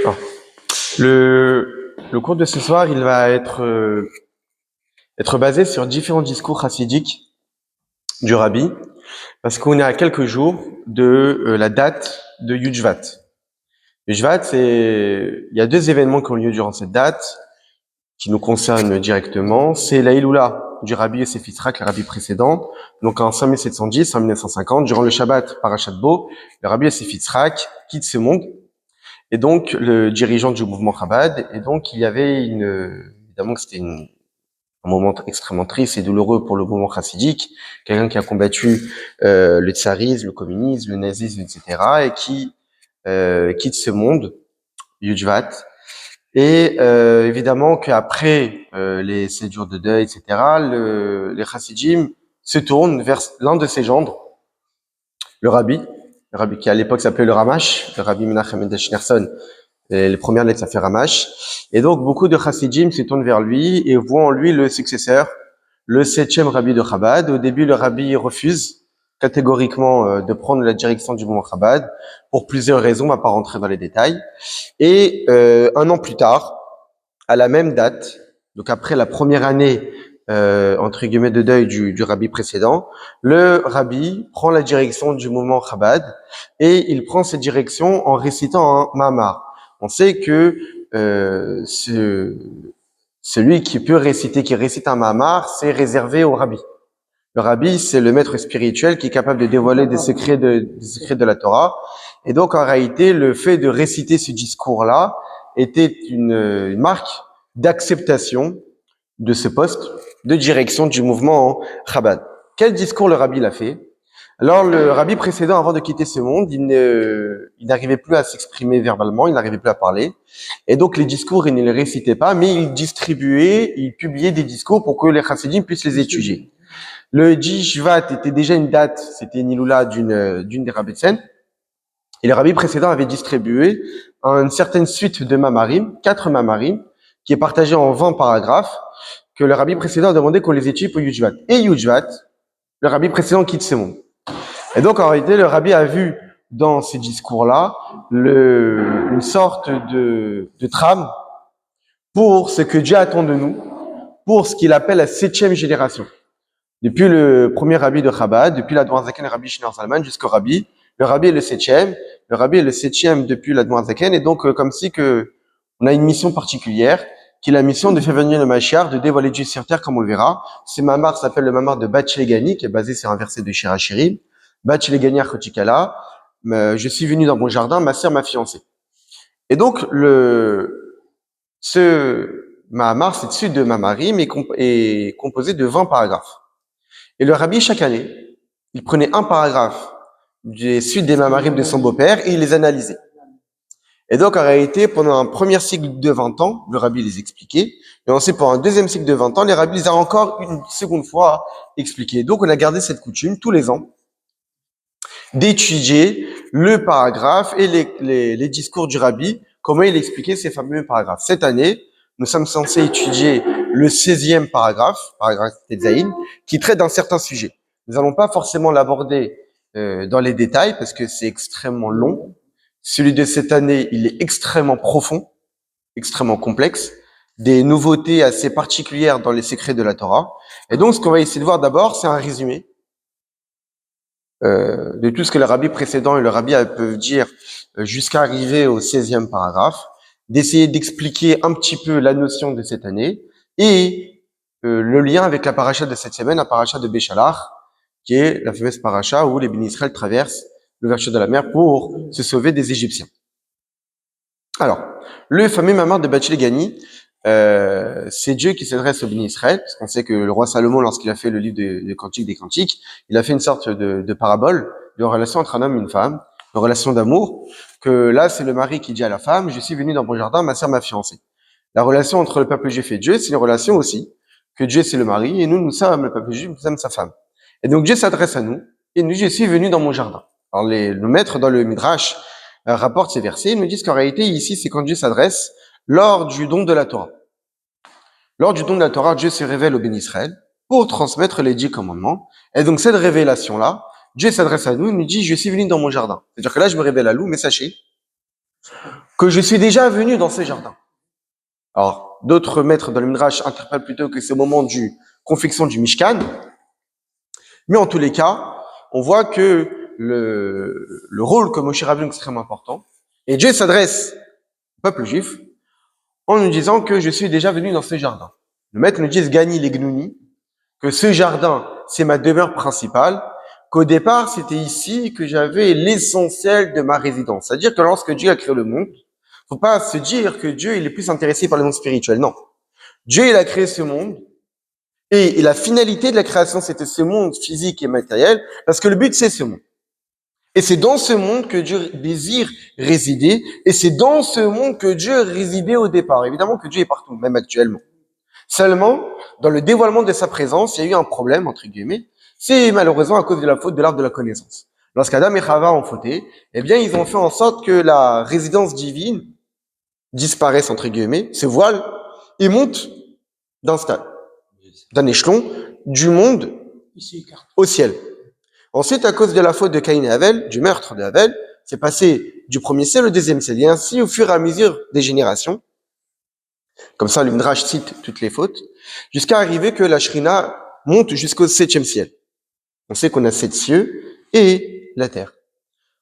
Alors, le cours de ce soir, il va être basé sur différents discours chassidiques du Rabbi, parce qu'on est à quelques jours de la date de Yujvat. Yujvat, il y a deux événements qui ont lieu durant cette date, qui nous concernent directement. C'est la Iloula du Rabbi Yosef Yitzhak, le Rabbi précédent. Donc en 5710, en 1950, durant le Shabbat Parashat Bo, le Rabbi Yosef Yitzhak quitte ce monde. Et donc, le dirigeant du mouvement Chabad, et donc il y avait évidemment que c'était un moment extrêmement triste et douloureux pour le mouvement chassidique, quelqu'un qui a combattu le tsarisme, le communisme, le nazisme, etc., et qui quitte ce monde, Yujvat. Et évidemment qu'après les 7 jours de deuil, etc., les chassidim se tournent vers l'un de ses gendres, le rabbi qui à l'époque s'appelait le Ramash, le rabbi Menachem Mendel Schneerson. Et les premières lettres, ça fait Ramash. Et donc, beaucoup de chassidim se tournent vers lui et voient en lui le successeur, le 7e rabbi de Chabad. Au début, le rabbi refuse catégoriquement de prendre la direction du mouvement Chabad pour plusieurs raisons, on va pas rentrer dans les détails. Et un an plus tard, à la même date, donc après la première année entre guillemets de deuil du rabbi précédent, le rabbi prend la direction du mouvement Chabad et il prend cette direction en récitant un mamar. On sait que celui qui peut réciter, qui récite un mamar, c'est réservé au rabbi. Le rabbi, c'est le maître spirituel qui est capable de dévoiler des secrets de la Torah. Et donc, en réalité, le fait de réciter ce discours-là était une marque d'acceptation de ce poste de direction du mouvement Chabad. Quel discours le rabbi l'a fait? Alors, le rabbi précédent, avant de quitter ce monde, il n'arrivait plus à s'exprimer verbalement, il n'arrivait plus à parler. Et donc, les discours, il ne les récitait pas, mais il publiait des discours pour que les chassidim puissent les étudier. Le Jishvat était déjà une date, c'était une iloula d'une des rabbetsen. Et le rabbi précédent avait distribué une certaine suite de mamarim, 4 mamarim, qui est partagée en 20 paragraphes, que le rabbi précédent a demandé qu'on les étudie pour Yujvat. Et Yujvat, le rabbi précédent quitte ce monde. Et donc, en réalité, le rabbi a vu dans ces discours-là une sorte de trame pour ce que Dieu attend de nous, pour ce qu'il appelle la 7e génération. Depuis le premier rabbi de Chabad, depuis l'Admor Zaken, le rabbi Shneur Zalman, jusqu'au rabbi, le rabbi est le 7e, le rabbi est le 7e depuis l'Admor Zaken, et donc comme si que on a une mission particulière, qui est la mission de faire venir le Mashiach, de dévoiler Dieu sur terre, comme on le verra. Ce mamar s'appelle le mamar de Bat Shlegani, qui est basé sur un verset de Shir HaShirim. Bat Shlegani Achotikala, je suis venu dans mon jardin, ma sœur m'a fiancé. Et donc, ce mamar, cette suite de mamarim est composée de 20 paragraphes. Et le rabbi, chaque année, il prenait un paragraphe des suites des mamarim de son beau-père et il les analysait. Et donc, en réalité, pendant un premier cycle de 20 ans, le rabbi les expliquait. Et ensuite, pour un deuxième cycle de 20 ans, les rabbis les ont encore une seconde fois expliqués. Donc, on a gardé cette coutume tous les ans d'étudier le paragraphe et les discours du rabbi, comment il expliquait ces fameux paragraphes. Cette année, nous sommes censés étudier le 16e paragraphe Tetzaïn, qui traite d'un certain sujet. Nous n'allons pas forcément l'aborder dans les détails parce que c'est extrêmement long. Celui de cette année, il est extrêmement profond, extrêmement complexe, des nouveautés assez particulières dans les secrets de la Torah. Et donc, ce qu'on va essayer de voir d'abord, c'est un résumé de tout ce que le rabbi précédent et le rabbi peuvent dire jusqu'à arriver au 16e paragraphe, d'essayer d'expliquer un petit peu la notion de cette année et le lien avec la paracha de cette semaine, la paracha de Béchalach, qui est la fameuse paracha où les bénis Israël traversent le verset de la mer pour se sauver des Égyptiens. Alors, le fameux mamar de Bat Shlegani, c'est Dieu qui s'adresse aux bénis Israël, parce qu'on sait que le roi Salomon, lorsqu'il a fait le livre de Cantiques des Cantiques, il a fait une sorte de parabole de relation entre un homme et une femme, de relation d'amour, que là, c'est le mari qui dit à la femme, je suis venu dans mon jardin, ma sœur m'a fiancé. La relation entre le peuple juif et Dieu, c'est une relation aussi, que Dieu c'est le mari, et nous sommes le peuple juif, nous sommes sa femme. Et donc Dieu s'adresse à nous, et nous dit, je suis venu dans mon jardin. Alors le maître dans le Midrash rapporte ces versets, ils nous disent qu'en réalité, ici, c'est quand Dieu s'adresse lors du don de la Torah. Lors du don de la Torah, Dieu se révèle au béni Israël pour transmettre les 10 commandements. Et donc, cette révélation-là, Dieu s'adresse à nous, il nous dit, je suis venu dans mon jardin. C'est-à-dire que là, je me révèle à nous, mais sachez que je suis déjà venu dans ces jardins. Alors, d'autres maîtres dans le Midrash interprètent plutôt que c'est au moment du confection du Mishkan. Mais en tous les cas, on voit que le rôle que Moshe Rabbeinu est extrêmement important. Et Dieu s'adresse au peuple juif en nous disant que je suis déjà venu dans ce jardin. Le maître nous dit, Gani les Gnouni, que ce jardin, c'est ma demeure principale, qu'au départ, c'était ici que j'avais l'essentiel de ma résidence. C'est-à-dire que lorsque Dieu a créé le monde, faut pas se dire que Dieu, il est plus intéressé par le monde spirituel. Non. Dieu, il a créé ce monde, et la finalité de la création, c'était ce monde physique et matériel, parce que le but, c'est ce monde. Et c'est dans ce monde que Dieu désire résider, et c'est dans ce monde que Dieu résidait au départ. Évidemment que Dieu est partout, même actuellement. Seulement, dans le dévoilement de sa présence, il y a eu un problème, entre guillemets, c'est malheureusement à cause de la faute de l'arbre de la connaissance. Lorsqu'Adam et Chava ont fauté, eh bien, ils ont fait en sorte que la résidence divine disparaisse, entre guillemets, se voile, et monte d'un stade, d'un échelon, du monde au ciel. Ensuite, à cause de la faute de Caïn et Abel, du meurtre de Abel, c'est passé du premier ciel au deuxième ciel. Et ainsi, au fur et à mesure des générations, comme ça, le Midrash cite toutes les fautes, jusqu'à arriver que la Shrina monte jusqu'au septième ciel. On sait qu'on a 7 cieux et la terre.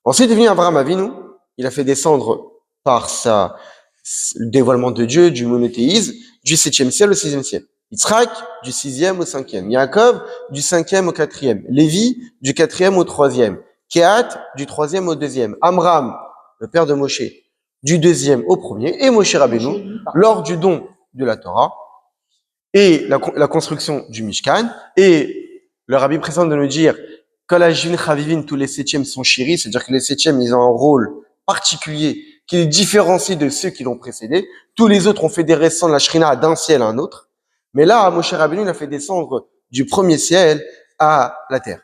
Ensuite est venu Abraham Avinu, il a fait descendre par le dévoilement de Dieu, du monothéisme, du 7e ciel au 6e ciel. Yitzhak, du 6e au 5e. Yaakov, du 5e au 4e. Lévi, du 4e au 3e. Kehat, du 3e au 2e. Amram, le père de Moshe, du 2e au 1er. Et Moshe Rabbeinu, lors du don de la Torah, et la construction du Mishkan. Et le rabbi présente de nous dire que la Jivin Chavivin, tous les 7e sont chéris, c'est-à-dire que les 7e, ils ont un rôle particulier qui les différencie de ceux qui l'ont précédé. Tous les autres ont fait des descendre la Shrina d'un ciel à un autre. Mais là, Moshe Rabbeinu, il a fait descendre du premier ciel à la terre.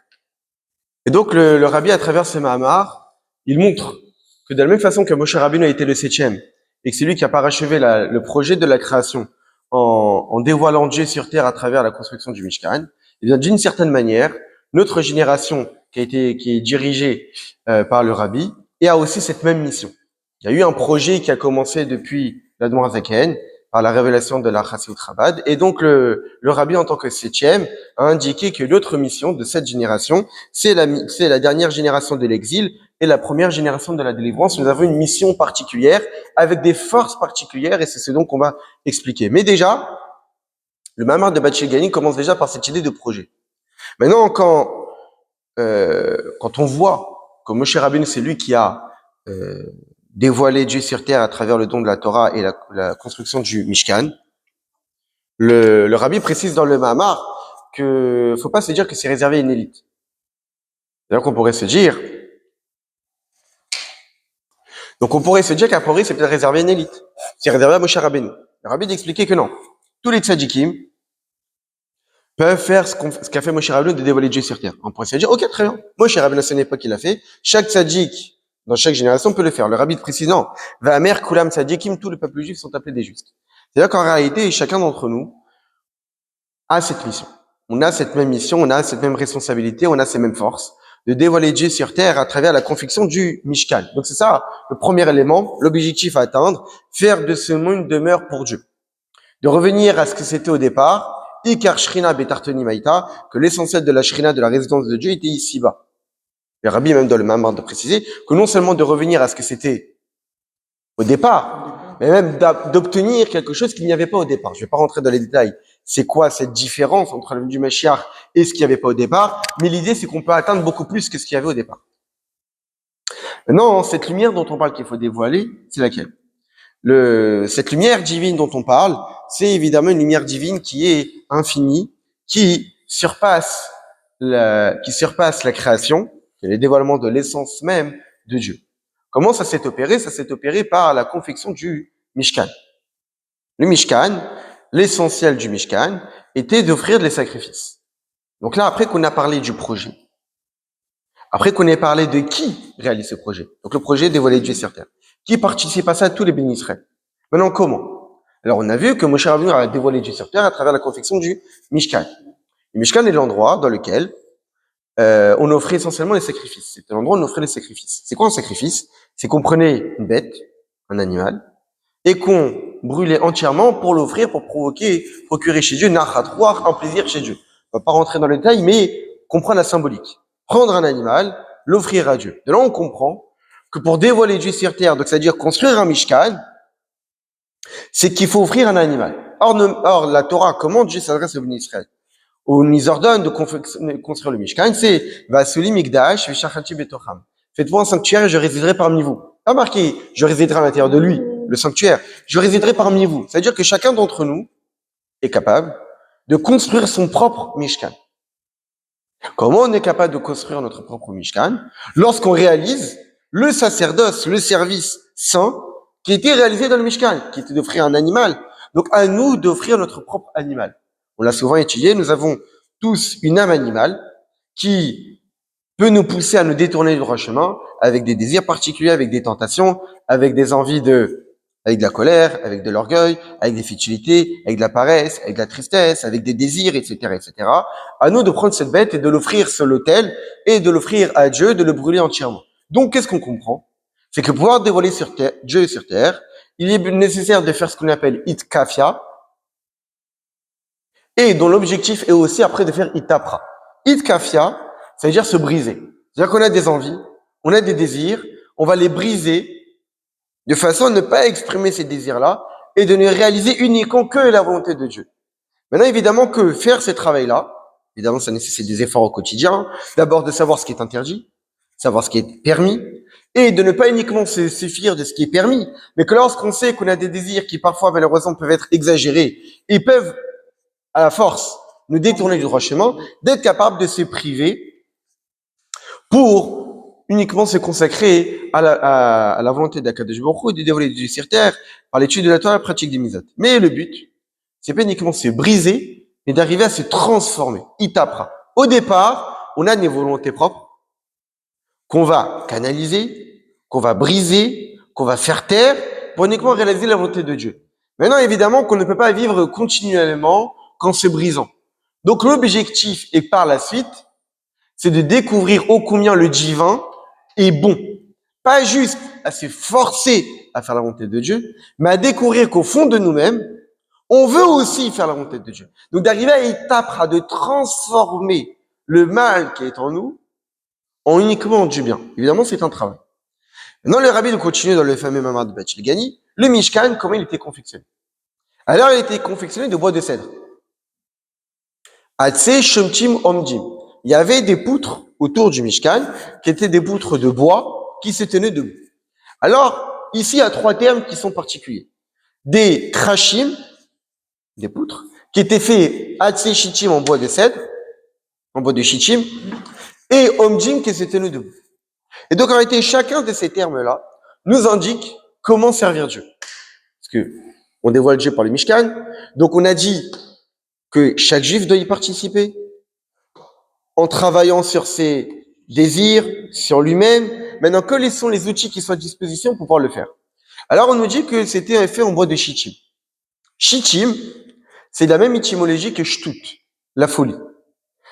Et donc, le rabbi, à travers ce Mahamar, il montre que de la même façon que Moshe Rabbeinu a été le 7e, et que c'est lui qui a parachevé le projet de la création en dévoilant Dieu sur terre à travers la construction du Mishkan, et bien d'une certaine manière, notre génération qui est dirigée par le rabbi, et a aussi cette même mission. Il y a eu un projet qui a commencé depuis l'Admor Zaken, par la révélation de la Chassidut Chabad, et donc le rabbi en tant que 7e a indiqué que l'autre mission de cette génération, c'est la dernière génération de l'exil et la première génération de la délivrance. Nous avons une mission particulière avec des forces particulières, et c'est ce dont on va expliquer. Mais déjà, le Mahamar de Bat Shilgani commence déjà par cette idée de projet. Maintenant, quand on voit que Moshe Rabbeinu, c'est lui qui a dévoilé Dieu sur terre à travers le don de la Torah et la construction du Mishkan, le rabbi précise dans le Mahamar que faut pas se dire que c'est réservé à une élite. Donc on pourrait se dire qu'à priori c'est peut-être réservé à une élite. C'est réservé à Moshe Rabbeinu. Le rabbi d'expliquer que non. Tous les tzadikim peuvent faire ce qu'a fait Moshe Rabbeinu de dévoiler Dieu sur terre. On pourrait se dire, ok, très bien. Moshe Rabbeinu à son époque il l'a fait. Chaque tzadik dans chaque génération peut le faire. Le rabbi précise non. Va'amer kulam tzadikim, tous les peuples juifs sont appelés des justes. C'est-à-dire qu'en réalité, chacun d'entre nous a cette mission. On a cette même mission, on a cette même responsabilité, on a ces mêmes forces de dévoiler Dieu sur terre à travers la confection du Mishkan. Donc c'est ça le premier élément, l'objectif à atteindre, faire de ce monde une demeure pour Dieu. De revenir à ce que c'était au départ, Ikar Shrina Betartoni Maïta, que l'essentiel de la Shrina, de la résidence de Dieu, était ici-bas. Le rabbi, même dans le Mahamar, de préciser que non seulement de revenir à ce que c'était au départ, mais même d'obtenir quelque chose qu'il n'y avait pas au départ. Je ne vais pas rentrer dans les détails. C'est quoi cette différence entre le du Mashiach et ce qu'il n'y avait pas au départ? Mais l'idée, c'est qu'on peut atteindre beaucoup plus que ce qu'il y avait au départ. Maintenant, cette lumière dont on parle qu'il faut dévoiler, c'est laquelle? Cette lumière divine dont on parle, c'est évidemment une lumière divine qui est infinie, qui surpasse la création, qui est le dévoilement de l'essence même de Dieu. Comment ça s'est opéré? Ça s'est opéré par la confection du Mishkan. Le Mishkan, l'essentiel du Mishkan, était d'offrir des sacrifices. Donc là, après qu'on a parlé du projet, après qu'on ait parlé de qui réalise ce projet, donc le projet dévoiler Dieu sur terre, qui participe à ça, tous les bénis Israël. Maintenant, comment? Alors, on a vu que Moshe Rabbeinu a dévoilé Dieu sur terre à travers la confection du Mishkan. Le Mishkan est l'endroit dans lequel on offrait essentiellement les sacrifices. C'était l'endroit où on offrait les sacrifices. C'est quoi un sacrifice? C'est qu'on prenait une bête, un animal, et qu'on brûlait entièrement pour l'offrir, pour procurer chez Dieu, nachatroir, un plaisir chez Dieu. On va pas rentrer dans le détail, mais comprendre la symbolique. Prendre un animal, l'offrir à Dieu. De là, on comprend que pour dévoiler Dieu sur terre, donc c'est-à-dire construire un Mishkan, c'est qu'il faut offrir un animal. Or, la Torah, comment Dieu s'adresse au béni Israël? On nous ordonne de construire le Mishkan, c'est Vasuli Mikdash, Veshachati Betocham. Faites-vous un sanctuaire et je résiderai parmi vous. Pas marqué, je résiderai à l'intérieur de lui, le sanctuaire. Je résiderai parmi vous. C'est-à-dire que chacun d'entre nous est capable de construire son propre Mishkan. Comment on est capable de construire notre propre Mishkan? Lorsqu'on réalise le sacerdoce, le service saint qui était réalisé dans le Mishkan, qui était d'offrir un animal. Donc à nous d'offrir notre propre animal. On l'a souvent étudié, nous avons tous une âme animale qui peut nous pousser à nous détourner du droit chemin avec des désirs particuliers, avec des tentations, avec des envies avec de la colère, avec de l'orgueil, avec des futilités, avec de la paresse, avec de la tristesse, avec des désirs, etc., etc. À nous de prendre cette bête et de l'offrir sur l'autel et de l'offrir à Dieu, de le brûler entièrement. Donc, qu'est-ce qu'on comprend? C'est que pour pouvoir dévoiler Dieu sur terre, il est nécessaire de faire ce qu'on appelle itkafia, et dont l'objectif est aussi après de faire itapra. Itkafia, ça veut dire se briser. C'est-à-dire qu'on a des envies, on a des désirs, on va les briser de façon à ne pas exprimer ces désirs-là et de ne réaliser uniquement que la volonté de Dieu. Maintenant, évidemment que faire ce travail-là, évidemment, ça nécessite des efforts au quotidien. D'abord, de savoir ce qui est interdit, savoir ce qui est permis, et de ne pas uniquement se suffire de ce qui est permis, mais que lorsqu'on sait qu'on a des désirs qui parfois, malheureusement, peuvent être exagérés et peuvent, à la force, nous détourner du droit chemin, d'être capable de se priver pour uniquement se consacrer à la volonté d'Akadosh Baruch Hu et de dévoiler Dieu sur terre par l'étude de la Torah et la pratique des mitzvot. Mais le but, c'est pas uniquement se briser, mais d'arriver à se transformer. Itapra. Au départ, on a des volontés propres qu'on va canaliser, qu'on va briser, qu'on va faire taire pour uniquement réaliser la volonté de Dieu. Maintenant, évidemment, qu'on ne peut pas vivre continuellement qu'en se brisant. Donc, l'objectif est par la suite, c'est de découvrir ô combien le divin est bon. Pas juste à se forcer à faire la volonté de Dieu, mais à découvrir qu'au fond de nous-mêmes, on veut aussi faire la volonté de Dieu. Donc d'arriver à l'étape de transformer le mal qui est en nous en uniquement du bien. Évidemment, c'est un travail. Maintenant, le rabbi nous continue dans le fameux Mamar de Beth Shilgani. Le Mishkan, comment il était confectionné? Alors, il était confectionné de bois de cèdre. Atse Shomtim Omdim. Il y avait des poutres autour du Mishkan qui étaient des poutres de bois qui se tenaient debout. Alors, ici, il y a trois termes qui sont particuliers. Des trachim, des poutres, qui étaient faits Atse Shittim en bois de cèdre, en bois de Shittim, et Omdim qui se tenaient debout. Et donc, en réalité, chacun de ces termes-là nous indique comment servir Dieu. Parce que on dévoile Dieu par le Mishkan. Donc, on a dit que chaque juif doit y participer en travaillant sur ses désirs, sur lui-même. Maintenant, quels sont les outils qui sont à disposition pour pouvoir le faire? Alors, on nous dit que c'était fait en bois de shittim. Shittim, c'est la même étymologie que shtut, la folie.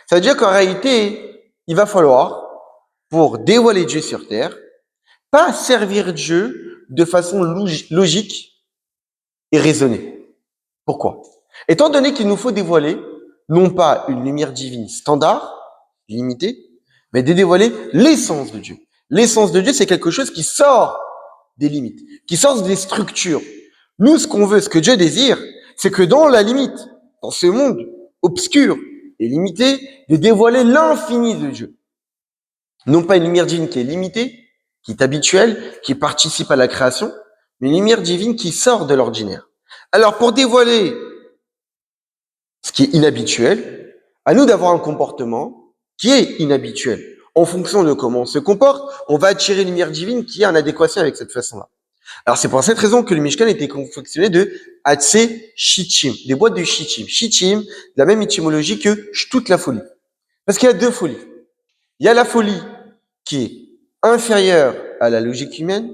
Ça veut dire qu'en réalité, il va falloir, pour dévoiler Dieu sur terre, pas servir Dieu de façon logique et raisonnée. Pourquoi? Étant donné qu'il nous faut dévoiler non pas une lumière divine standard, limitée, mais de dévoiler l'essence de Dieu. L'essence de Dieu, c'est quelque chose qui sort des limites, qui sort des structures. Nous, ce qu'on veut, ce que Dieu désire, c'est que dans la limite, dans ce monde obscur et limité, de dévoiler l'infini de Dieu. Non pas une lumière divine qui est limitée, qui est habituelle, qui participe à la création, mais une lumière divine qui sort de l'ordinaire. Alors, pour dévoiler ce qui est inhabituel, à nous d'avoir un comportement qui est inhabituel. En fonction de comment on se comporte, on va attirer une lumière divine qui est en adéquation avec cette façon-là. Alors, c'est pour cette raison que le Mishkan était confectionné de Atse Shittim, des boîtes de Shittim. Shittim, la même étymologie que toute la folie. Parce qu'il y a deux folies. Il y a la folie qui est inférieure à la logique humaine,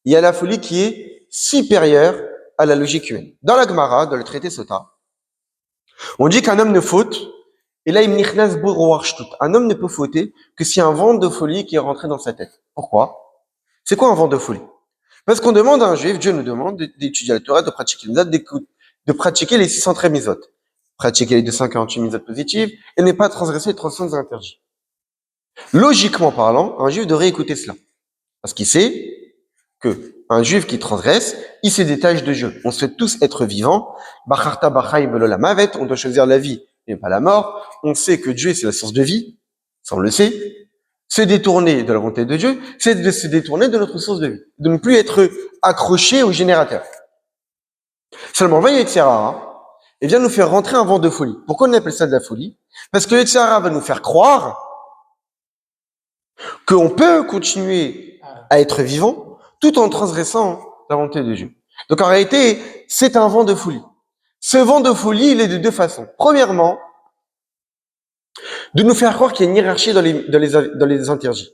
il y a la folie qui est supérieure à la logique humaine. Dans la Gemara, dans le traité Sota, on dit qu'un homme ne faute, et là, un homme ne peut fauter que s'il y a un vent de folie qui est rentré dans sa tête. Pourquoi? C'est quoi un vent de folie? Parce qu'on demande à un juif, Dieu nous demande d'étudier la Torah, de pratiquer les mitzvot, de pratiquer les 613 mitzvot, pratiquer les 248 mitzvot positives et ne pas transgresser les 300 interdits. Logiquement parlant, un juif devrait écouter cela. Parce qu'il sait que un juif qui transgresse, il se détache de Dieu. On souhaite tous être vivants. Bacharta b'chaim velo lamavet, on doit choisir la vie et pas la mort. On sait que Dieu, c'est la source de vie. Ça, on le sait. Se détourner de la volonté de Dieu, c'est de se détourner de notre source de vie. De ne plus être accroché au générateur. Seulement, le Yetzer Hara, il vient nous faire rentrer un vent de folie. Pourquoi on appelle ça de la folie? Parce que le Yetzer Hara va nous faire croire qu'on peut continuer à être vivant tout en transgressant la volonté de Dieu. Donc en réalité, c'est un vent de folie. Ce vent de folie, il est de deux façons. Premièrement, de nous faire croire qu'il y a une hiérarchie dans les interdits.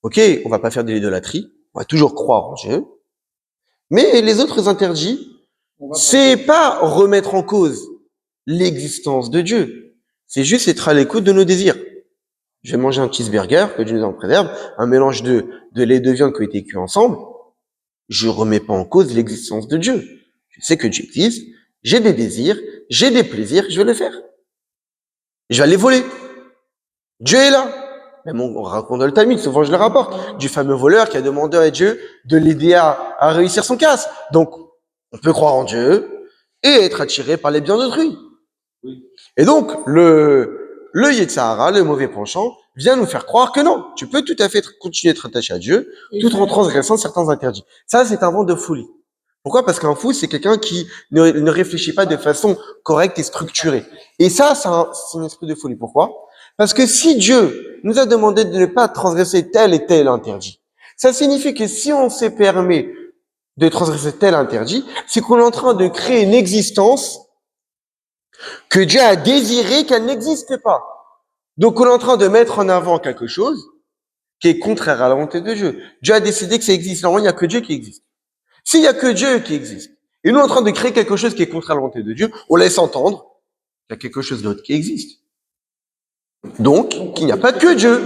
Ok, on va pas faire de l'idolâtrie, on va toujours croire en Dieu, mais les autres interdits, c'est pas remettre en cause l'existence de Dieu, c'est juste être à l'écoute de nos désirs. Je vais manger un cheeseburger, que Dieu nous en préserve, un mélange de lait et de viande qui ont été cuits ensemble. Je remets pas en cause l'existence de Dieu. Je sais que Dieu existe, j'ai des désirs, j'ai des plaisirs, je vais les faire. Je vais aller voler. Dieu est là. Même on raconte dans le Talmud, souvent je le rapporte, du fameux voleur qui a demandé à Dieu de l'aider à réussir son casse. Donc, on peut croire en Dieu et être attiré par les biens d'autrui. Et donc, le Yetzer Hara, le mauvais penchant, vient nous faire croire que non, tu peux tout à fait continuer à être attaché à Dieu, tout en transgressant certains interdits. Ça, c'est un vent de folie. Pourquoi? Parce qu'un fou, c'est quelqu'un qui ne réfléchit pas de façon correcte et structurée. Et ça, c'est un esprit de folie. Pourquoi? Parce que si Dieu nous a demandé de ne pas transgresser tel et tel interdit, ça signifie que si on se permet de transgresser tel interdit, c'est qu'on est en train de créer une existence que Dieu a désiré qu'elle n'existe pas. Donc on est en train de mettre en avant quelque chose qui est contraire à la volonté de Dieu. Dieu a décidé que ça existe. Normalement, il n'y a que Dieu qui existe. S'il n'y a que Dieu qui existe, et nous en train de créer quelque chose qui est contraire à la volonté de Dieu, on laisse entendre qu'il y a quelque chose d'autre qui existe. Donc, qu'il n'y a pas que Dieu.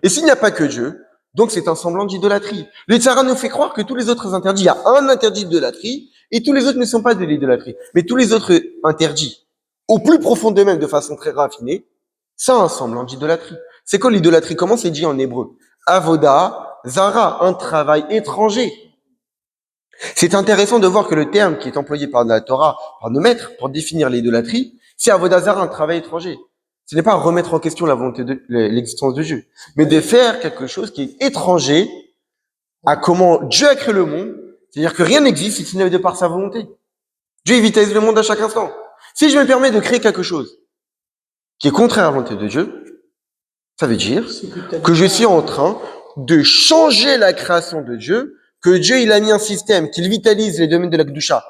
Et s'il n'y a pas que Dieu, donc c'est un semblant d'idolâtrie. Le Yetzer Hara nous fait croire que tous les autres interdits, il y a un interdit d'idolâtrie, et tous les autres ne sont pas de l'idolâtrie. Mais tous les autres interdits, au plus profond d'eux-mêmes, de façon très raffinée, c'est un semblant d'idolâtrie. C'est quoi l'idolâtrie? Comment c'est dit en hébreu? Avoda, zara, un travail étranger. C'est intéressant de voir que le terme qui est employé par la Torah, par nos maîtres, pour définir l'idolâtrie, c'est avoda zara, un travail étranger. Ce n'est pas remettre en question la volonté de l'existence de Dieu, mais de faire quelque chose qui est étranger à comment Dieu a créé le monde. C'est-à-dire que rien n'existe si ce n'est de par sa volonté. Dieu vitalise le monde à chaque instant. Si je me permets de créer quelque chose qui est contraire à la volonté de Dieu, ça veut dire que je suis en train de changer la création de Dieu, que Dieu il a mis un système qui vitalise les domaines de la Kedusha,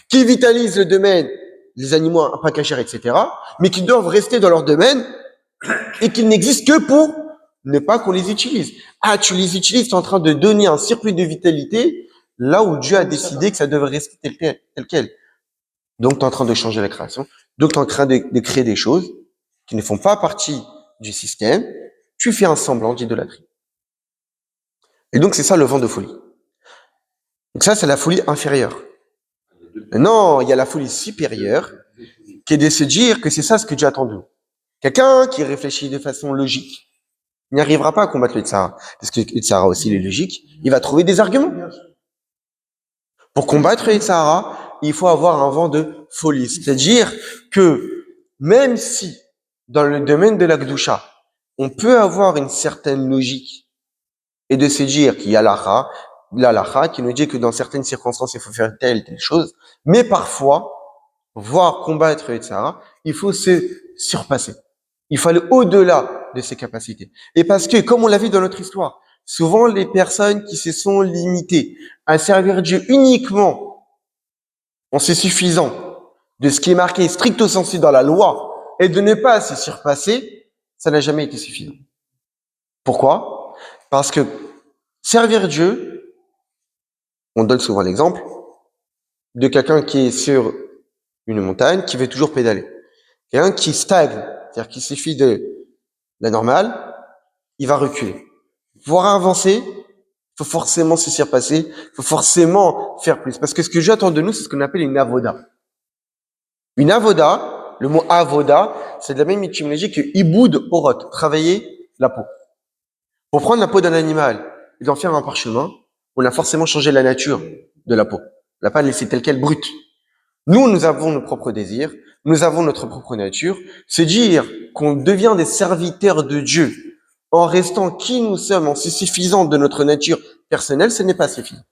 qui vitalise le domaine des animaux pas cachers, etc., mais qui doivent rester dans leur domaine et qu'ils n'existent que pour ne pas qu'on les utilise. Ah, tu les utilises, tu es en train de donner un circuit de vitalité là où Dieu a décidé que ça devrait rester tel quel. Donc, tu es en train de changer la création. Donc, tu es en train de créer des choses qui ne font pas partie du système. Tu fais un semblant d'idolâtrie. Et donc, c'est ça le vent de folie. Donc ça, c'est la folie inférieure. Non, il y a la folie supérieure qui est de se dire que c'est ça ce que Dieu attend de nous. Quelqu'un qui réfléchit de façon logique n'y arrivera pas à combattre le Yetzer Hara. Parce que le Yetzer Hara aussi, il est logique. Il va trouver des arguments. Pour combattre le Yetzer Hara, il faut avoir un vent de folie. C'est-à-dire que même si dans le domaine de la Kedusha, on peut avoir une certaine logique et de se dire qu'il y a l'halakha qui nous dit que dans certaines circonstances, il faut faire telle chose, mais parfois, voir combattre le Yetzer Hara, il faut se surpasser. Il faut aller au-delà de ses capacités. Et parce que, comme on l'a vu dans notre histoire, souvent les personnes qui se sont limitées à servir Dieu uniquement en se suffisant de ce qui est marqué stricto sensu dans la loi et de ne pas se surpasser, ça n'a jamais été suffisant. Pourquoi? Parce que servir Dieu, on donne souvent l'exemple de quelqu'un qui est sur une montagne, qui veut toujours pédaler. Quelqu'un qui stagne, c'est-à-dire qu'il suffit de la normale, il va reculer. Voir avancer, faut forcément se surpasser, faut forcément faire plus. Parce que ce que Dieu attend de nous, c'est ce qu'on appelle une avoda. Une avoda, le mot avoda, c'est de la même étymologie que iboud orot, travailler la peau. Pour prendre la peau d'un animal et d'en faire un parchemin, on a forcément changé la nature de la peau. On l'a pas laissé telle quelle brute. Nous avons nos propres désirs, nous avons notre propre nature. Se dire qu'on devient des serviteurs de Dieu en restant qui nous sommes, en se suffisant de notre nature personnelle, ce n'est pas suffisant.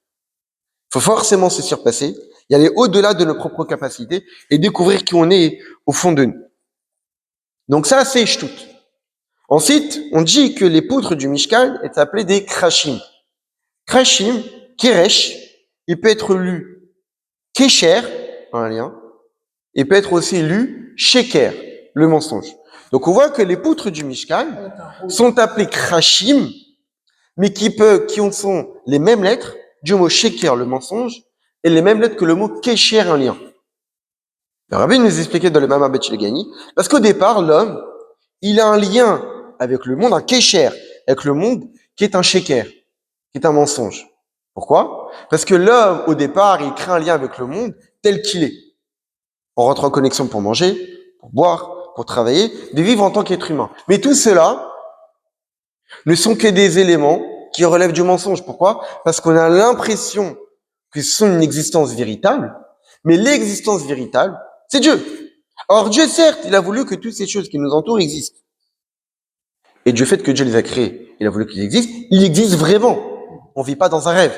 Il faut forcément se surpasser, y aller au-delà de nos propres capacités et découvrir qui on est au fond de nous. Donc ça, c'est Shtut. Ensuite, on dit que les poutres du Mishkan est appelées des Krashim. Krashim, Keresh, il peut être lu Kesher, un lien, et peut être aussi lu Sheker, le mensonge. Donc on voit que les poutres du Mishkan sont appelées Krashim, mais qui sont les mêmes lettres du mot Sheker, le mensonge, et les mêmes lettres que le mot Kesher, un lien. Le Rabbi nous expliquait dans le Mamar Bet Shilgani, parce qu'au départ, l'homme, il a un lien avec le monde, un Kesher, avec le monde qui est un Sheker, qui est un mensonge. Pourquoi? Parce que l'homme, au départ, il crée un lien avec le monde tel qu'il est. On rentre en connexion pour manger, pour boire, pour travailler, de vivre en tant qu'être humain. Mais tout cela ne sont que des éléments qui relèvent du mensonge. Pourquoi? Parce qu'on a l'impression que ce sont une existence véritable, mais l'existence véritable, c'est Dieu. Or, Dieu, certes, il a voulu que toutes ces choses qui nous entourent existent. Et du fait que Dieu les a créées, il a voulu qu'ils existent, il existe vraiment. On ne vit pas dans un rêve,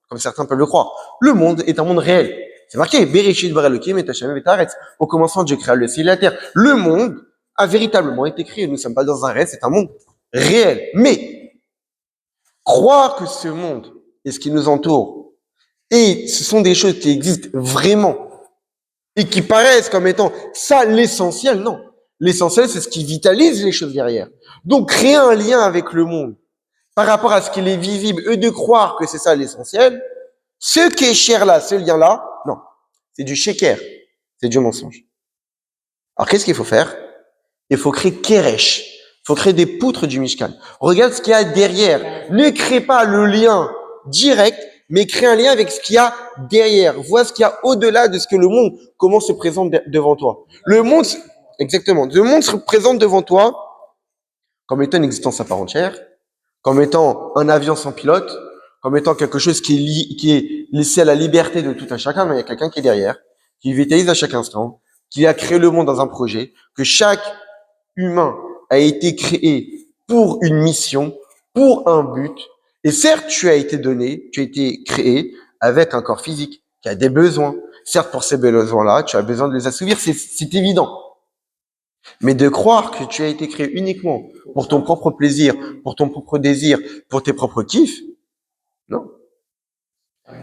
comme certains peuvent le croire. Le monde est un monde réel. C'est marqué, Bereshit bara Elokim et Hashem v'Taaretz. Au commencement, Dieu créa le ciel et la terre. Le monde a véritablement été créé. Nous ne sommes pas dans un rêve, c'est un monde réel. Mais, croire que ce monde et ce qui nous entoure, et ce sont des choses qui existent vraiment, et qui paraissent comme étant ça l'essentiel, non. L'essentiel, c'est ce qui vitalise les choses derrière. Donc, créer un lien avec le monde par rapport à ce qu'il est visible et de croire que c'est ça l'essentiel, ce qui est cher là, ce lien-là, non. C'est du sheker. C'est du mensonge. Alors, qu'est-ce qu'il faut faire? Il faut créer keresh. Il faut créer des poutres du Mishkan. Regarde ce qu'il y a derrière. Ne crée pas le lien direct, mais crée un lien avec ce qu'il y a derrière. Vois ce qu'il y a au-delà de ce que le monde, comment se présente devant toi. Le monde, exactement, le monde se présente devant toi comme étant une existence à part entière, comme étant un avion sans pilote, comme étant quelque chose qui est laissé à la liberté de tout un chacun, mais il y a quelqu'un qui est derrière, qui vitalise à chaque instant, qui a créé le monde dans un projet, que chaque humain a été créé pour une mission, pour un but. Et certes, tu as été créé avec un corps physique qui a des besoins. Certes, pour ces besoins-là, tu as besoin de les assouvir, c'est évident. Mais de croire que tu as été créé uniquement pour ton propre plaisir, pour ton propre désir, pour tes propres kiffs, non.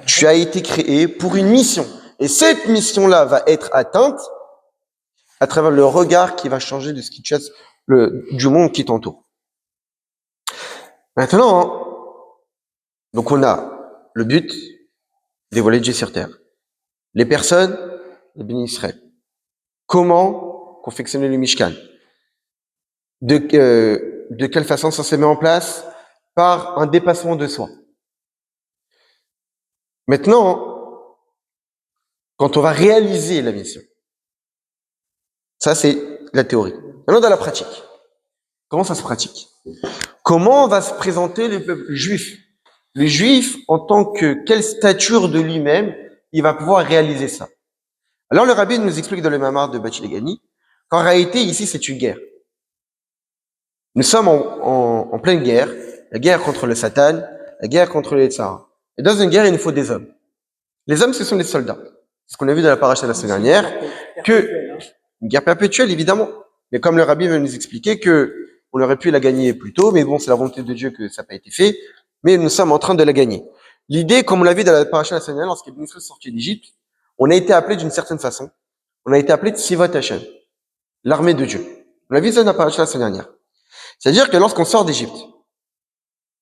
Tu as été créé pour une mission. Et cette mission-là va être atteinte à travers le regard qui va changer de ce qui chasse du monde qui t'entoure. Maintenant, donc on a le but, dévoiler Dieu sur terre. Les personnes, les bénis Israël. Comment confectionner le Mishkan? De quelle façon ça se met en place? Par un dépassement de soi. Maintenant, quand on va réaliser la mission, ça c'est la théorie. Maintenant, dans la pratique, comment ça se pratique? Comment va se présenter le peuple juif? Le juif, en tant que quelle stature de lui-même, il va pouvoir réaliser ça? Alors le rabbi nous explique dans le Mamar de Bachilégani qu'en réalité, ici, c'est une guerre. Nous sommes en pleine guerre, la guerre contre le Satan, la guerre contre les Tsars. Et dans une guerre, il nous faut des hommes. Les hommes, ce sont les soldats. C'est ce qu'on a vu dans la paracha la semaine dernière, une guerre perpétuelle, évidemment. Mais comme le rabbi veut nous expliquer que on aurait pu la gagner plus tôt, mais bon, c'est la volonté de Dieu que ça n'a pas été fait, mais nous sommes en train de la gagner. L'idée, comme on l'a vu dans la paracha la semaine dernière, lorsqu'il est sorti d'Égypte, on a été appelé d'une certaine façon. On a été appelé Tzivot Hashem, l'armée de Dieu. On l'a vu ça dans la paracha la semaine dernière. C'est-à-dire que lorsqu'on sort d'Égypte,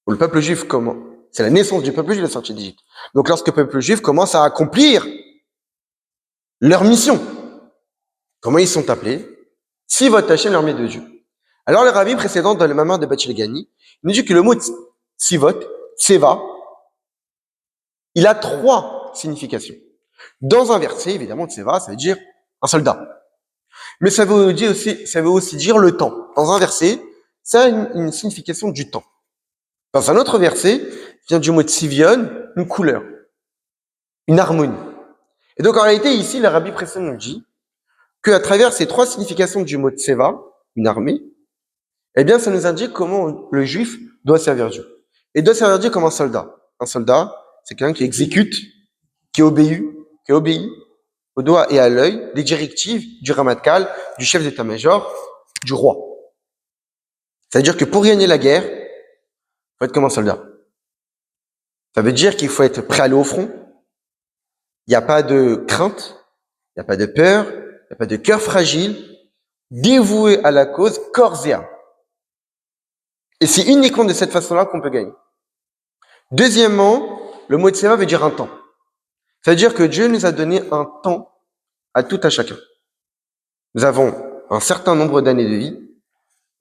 où le peuple juif comment, c'est la naissance du peuple juif la sortie d'Égypte. Donc lorsque le peuple juif commence à accomplir leur mission, comment ils sont appelés? Tzivot Hashem, l'armée de Dieu. Alors le rabbi précédent dans le Mamar de Bachilégani, il nous dit que le mot Tzivot, Tseva, il a 3 significations. Dans un verset, évidemment, tseva, ça veut dire un soldat. Mais ça veut aussi dire le temps. Dans un verset, ça a une signification du temps. Dans un autre verset, vient du mot tsivion, une couleur, une harmonie. Et donc en réalité, ici, le rabbi Presson nous dit qu'à travers ces 3 significations du mot tseva, une armée, eh bien, ça nous indique comment le juif doit servir Dieu. Et doit servir Dieu comme un soldat. Un soldat, c'est quelqu'un qui exécute, qui obéit au doigt et à l'œil des directives du ramatkal, du chef d'état-major, du roi. C'est-à-dire que pour gagner la guerre, il faut être comme un soldat. Ça veut dire qu'il faut être prêt à aller au front. Il n'y a pas de crainte, il n'y a pas de peur, il n'y a pas de cœur fragile, dévoué à la cause, corps et âme. Et c'est uniquement de cette façon-là qu'on peut gagner. Deuxièmement, le mot tseva veut dire un temps. Ça veut dire que Dieu nous a donné un temps à tout à chacun. Nous avons un certain nombre d'années de vie,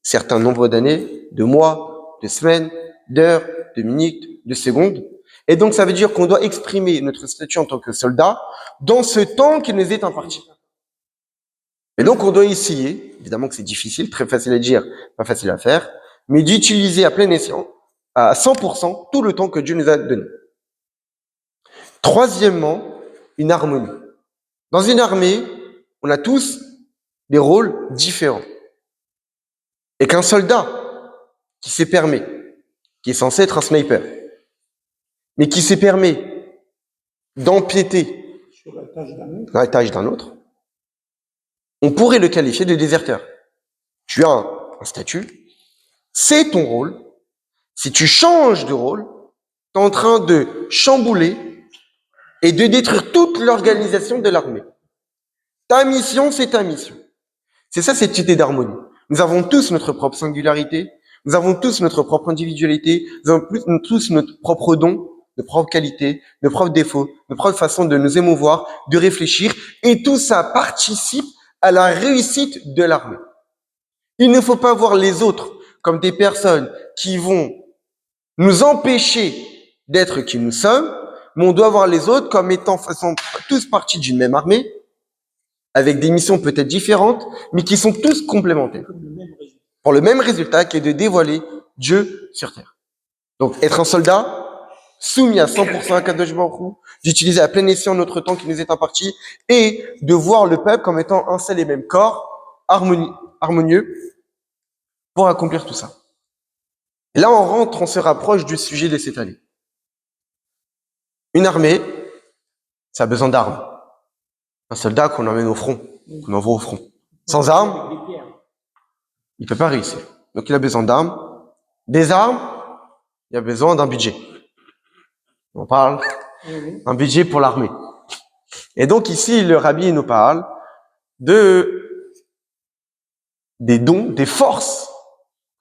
certain nombre d'années, de mois, de semaines, d'heures, de minutes, de secondes. Et donc, ça veut dire qu'on doit exprimer notre statut en tant que soldat dans ce temps qui nous est imparti. Et donc, on doit essayer, évidemment que c'est difficile, très facile à dire, pas facile à faire, mais d'utiliser à plein escient, à 100%, tout le temps que Dieu nous a donné. Troisièmement, une harmonie. Dans une armée, on a tous des rôles différents. Et qu'un soldat qui se permet, qui est censé être un sniper, mais qui se permet d'empiéter dans la tâche d'un autre, on pourrait le qualifier de déserteur. Tu as un statut, c'est ton rôle. Si tu changes de rôle, tu es en train de chambouler et de détruire toute l'organisation de l'armée. Ta mission, c'est ta mission. C'est ça cette idée d'harmonie. Nous avons tous notre propre singularité, nous avons tous notre propre individualité, nous avons tous notre propre don, nos propres qualités, nos propres défauts, nos propres façons de nous émouvoir, de réfléchir, et tout ça participe à la réussite de l'armée. Il ne faut pas voir les autres comme des personnes qui vont nous empêcher d'être qui nous sommes, mais on doit voir les autres comme étant faisant tous partie d'une même armée, avec des missions peut-être différentes, mais qui sont tous complémentaires. Pour le même résultat qui est de dévoiler Dieu sur terre. Donc, être un soldat, soumis à 100% à Kadosh Baruch Hu, d'utiliser à plein escient notre temps qui nous est imparti, et de voir le peuple comme étant un seul et même corps, harmonieux, pour accomplir tout ça. Et là, on se rapproche du sujet de cette année. Une armée, ça a besoin d'armes. Un soldat qu'on emmène au front, qu'on envoie au front. Sans armes, il ne peut pas réussir. Donc, il a besoin d'armes. Des armes, il y a besoin d'un budget. On parle d'un budget pour l'armée. Et donc, ici, le rabbi nous parle des dons, des forces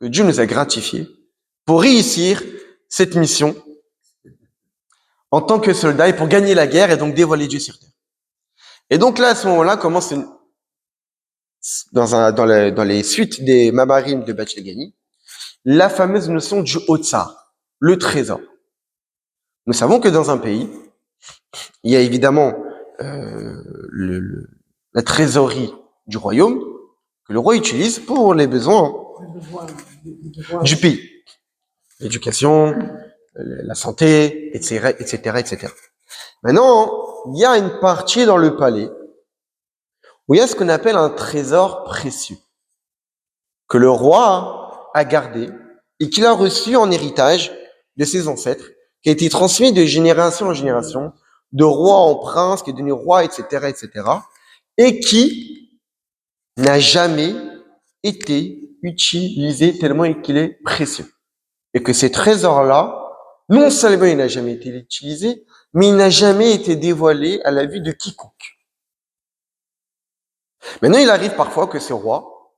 que Dieu nous a gratifiées pour réussir cette mission en tant que soldat et pour gagner la guerre et donc dévoiler Dieu sur terre. Et donc là, à ce moment-là, commence dans les suites des Mabarim de Bach Legani, la fameuse notion du Otsar, le trésor. Nous savons que dans un pays, il y a évidemment la trésorerie du royaume que le roi utilise pour les besoins du pays. L'éducation, la santé, etc., etc., etc. Maintenant, il y a une partie dans le palais où il y a ce qu'on appelle un trésor précieux que le roi a gardé et qu'il a reçu en héritage de ses ancêtres, qui a été transmis de génération en génération, de roi en prince, qui est devenu roi, etc., etc., et qui n'a jamais été utilisé tellement qu'il est précieux. Et que ces trésors-là, non seulement il n'a jamais été utilisé, mais il n'a jamais été dévoilé à la vue de quiconque. Maintenant, il arrive parfois que ce roi,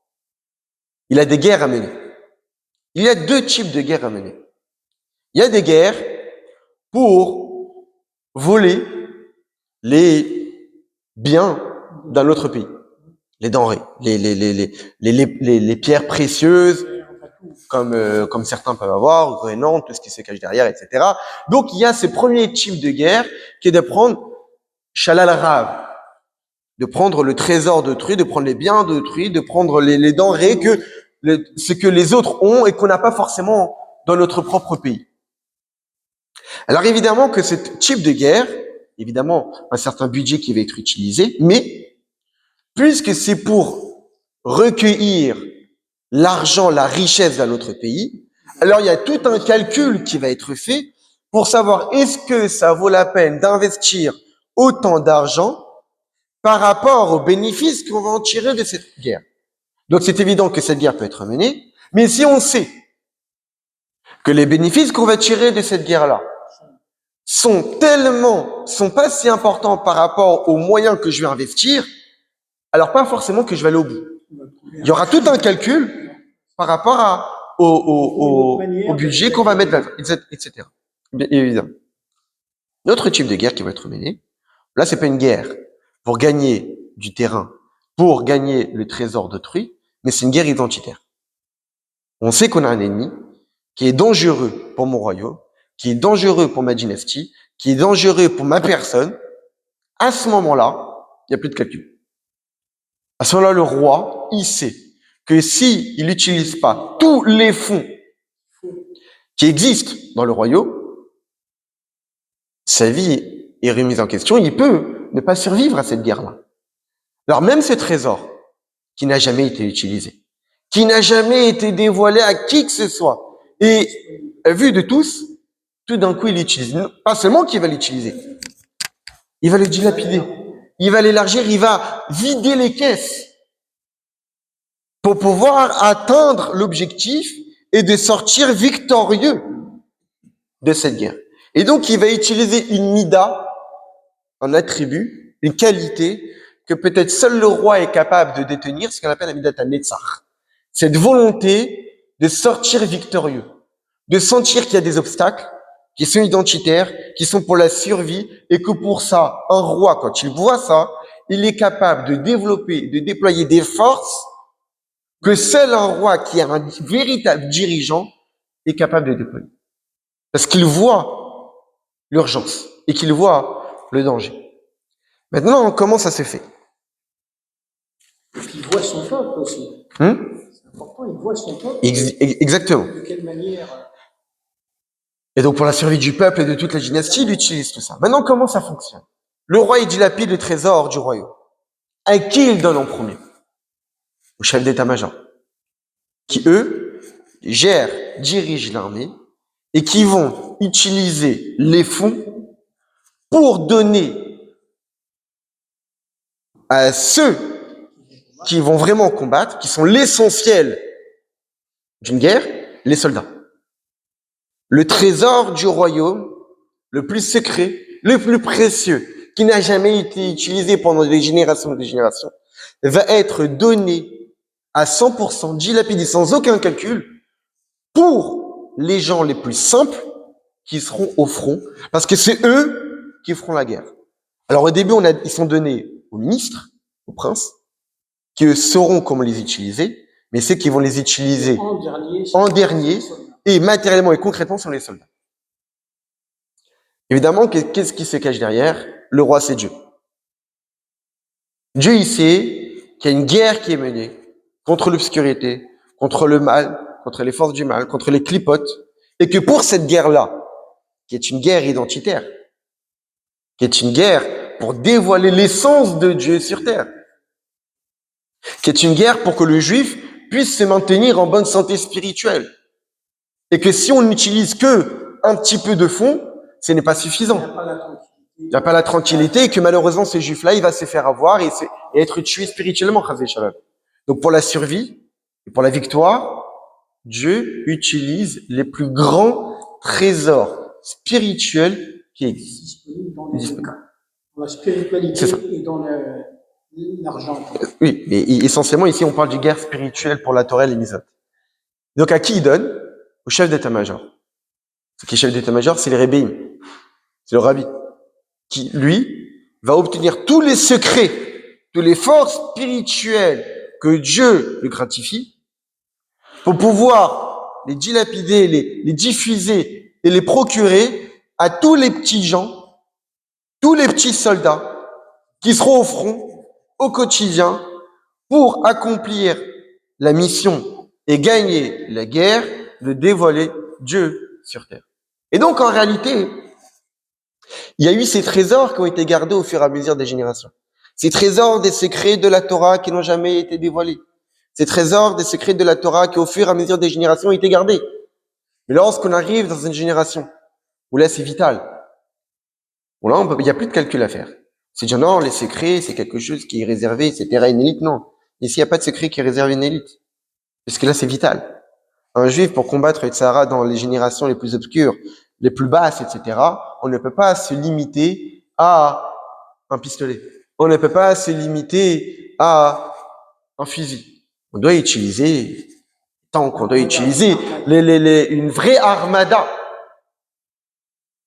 il a des guerres à mener. Il y a 2 types de guerres à mener. Il y a des guerres pour voler les biens d'un autre pays, les denrées, les pierres précieuses, comme certains peuvent avoir, Grenade, tout ce qui se cache derrière, etc. Donc, il y a ce premier type de guerre qui est de prendre Shalal Rav, de prendre le trésor d'autrui, de prendre les biens d'autrui, de prendre les denrées ce que les autres ont et qu'on n'a pas forcément dans notre propre pays. Alors évidemment que ce type de guerre, évidemment, un certain budget qui va être utilisé, mais puisque c'est pour recueillir l'argent, la richesse d'un autre pays, alors il y a tout un calcul qui va être fait pour savoir est-ce que ça vaut la peine d'investir autant d'argent par rapport aux bénéfices qu'on va en tirer de cette guerre. Donc c'est évident que cette guerre peut être menée, mais si on sait que les bénéfices qu'on va tirer de cette guerre-là sont pas si importants par rapport aux moyens que je vais investir, alors pas forcément que je vais aller au bout. Il y aura tout un calcul par rapport au budget qu'on va mettre là, etc. Bien évidemment. Notre type de guerre qui va être menée, là, c'est pas une guerre pour gagner du terrain, pour gagner le trésor d'autrui, mais c'est une guerre identitaire. On sait qu'on a un ennemi qui est dangereux pour mon royaume, qui est dangereux pour ma dynastie, qui est dangereux pour ma personne. À ce moment-là, il n'y a plus de calcul. À ce moment-là, le roi, il sait que s'il n'utilise pas tous les fonds qui existent dans le royaume, sa vie est remise en question. Il peut ne pas survivre à cette guerre-là. Alors même ce trésor qui n'a jamais été utilisé, qui n'a jamais été dévoilé à qui que ce soit, et vu de tous, tout d'un coup il l'utilise. Pas seulement qu'il va l'utiliser, il va le dilapider, il va l'élargir, il va vider les caisses pour pouvoir atteindre l'objectif et de sortir victorieux de cette guerre. Et donc il va utiliser une mida, un attribut, une qualité que peut-être seul le roi est capable de détenir, ce qu'on appelle la midata netzach. Cette volonté de sortir victorieux, de sentir qu'il y a des obstacles qui sont identitaires, qui sont pour la survie, et que pour ça, un roi, quand il voit ça, il est capable de développer, de déployer des forces que seul un roi qui est un véritable dirigeant est capable de déployer. Parce qu'il voit l'urgence et qu'il voit le danger. Maintenant, comment ça se fait? Il voit son peuple aussi. C'est important, il voit son peuple. Exactement. De quelle manière? Et donc, pour la survie du peuple et de toute la dynastie, il utilise tout ça. Maintenant, comment ça fonctionne? Le roi, il dilapide le trésor du royaume. À qui il donne en premier? Au chef d'état-major. Qui, eux, gèrent, dirigent l'armée et qui vont utiliser les fonds pour donner à ceux qui vont vraiment combattre, qui sont l'essentiel d'une guerre, les soldats. Le trésor du royaume, le plus secret, le plus précieux, qui n'a jamais été utilisé pendant des générations et des générations, va être donné à 100%, dilapidé sans aucun calcul, pour les gens les plus simples qui seront au front, parce que c'est eux qui feront la guerre. Alors au début, ils sont donnés aux ministres, aux princes, qui eux sauront comment les utiliser, mais ceux qui vont les utiliser en dernier et matériellement et concrètement sont les soldats. Évidemment, qu'est-ce qui se cache derrière? Le roi, c'est Dieu. Dieu, il sait qu'il y a une guerre qui est menée contre l'obscurité, contre le mal, contre les forces du mal, contre les clipotes, et que pour cette guerre-là, qui est une guerre identitaire, qui est une guerre pour dévoiler l'essence de Dieu sur terre, qui est une guerre pour que le juif puisse se maintenir en bonne santé spirituelle, et que si on n'utilise que un petit peu de fonds, ce n'est pas suffisant. Il n'y a pas la tranquillité et que malheureusement ce juif-là, il va se faire avoir et être tué spirituellement. Donc pour la survie et pour la victoire, Dieu utilise les plus grands trésors spirituels qui existent. Dans la spiritualité et dans l'argent. Oui, mais essentiellement ici on parle de guerre spirituelle pour la Torah et les Misot. Donc à qui il donne? Au chef d'état-major. Ce qui est chef d'état-major, c'est les Rébéim. C'est le rabbi. Qui, lui, va obtenir tous les secrets, toutes les forces spirituelles que Dieu le gratifie pour pouvoir les dilapider, les diffuser et les procurer à tous les petits gens, tous les petits soldats qui seront au front au quotidien pour accomplir la mission et gagner la guerre de dévoiler Dieu sur terre. Et donc, en réalité, il y a eu ces trésors qui ont été gardés au fur et à mesure des générations. Ces trésors des secrets de la Torah qui n'ont jamais été dévoilés. Ces trésors des secrets de la Torah qui, au fur et à mesure des générations, ont été gardés. Mais lorsqu'on arrive dans une génération où là, c'est vital, où là, il n'y a plus de calcul à faire. C'est dire, non, les secrets, c'est quelque chose qui est réservé, c'est à une élite. Non. Ici, il n'y a pas de secret qui est réservé à une élite. Parce que là, c'est vital. Un juif, pour combattre le Sahara dans les générations les plus obscures, les plus basses, etc., on ne peut pas se limiter à un pistolet. On ne peut pas se limiter à un fusil. On doit utiliser, tant qu'on doit utiliser une vraie armada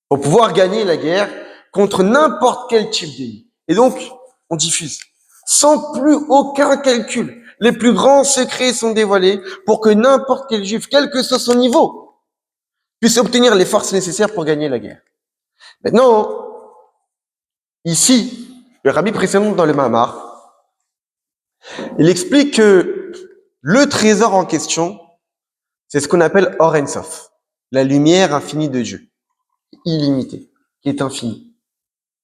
pour pouvoir gagner la guerre contre n'importe quel type d'ennemi. Et donc, on diffuse. Sans plus aucun calcul. Les plus grands secrets sont dévoilés pour que n'importe quel juif, quel que soit son niveau, puisse obtenir les forces nécessaires pour gagner la guerre. Maintenant, ici, le rabbi précédent dans le Mahamar, il explique que le trésor en question, c'est ce qu'on appelle Or En Sof, la lumière infinie de Dieu, illimitée, qui est infinie,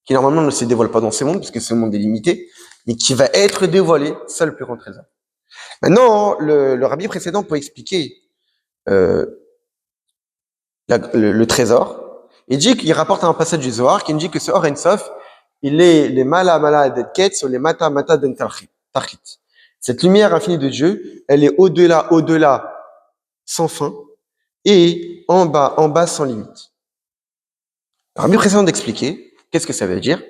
qui normalement ne se dévoile pas dans ce monde, puisque ce monde est limité, mais qui va être dévoilé, c'est le plus grand trésor. Maintenant, le rabbi précédent peut expliquer le trésor. Il dit qu'il rapporte un passage du Zohar qui nous dit que ce Or En Sof, il est les mala mala d'Edket sur les mata mata d'Entarchit. Cette lumière infinie de Dieu, elle est au-delà, sans fin, et en bas, sans limite. Le rabbi précédent d'expliquer, qu'est-ce que ça veut dire?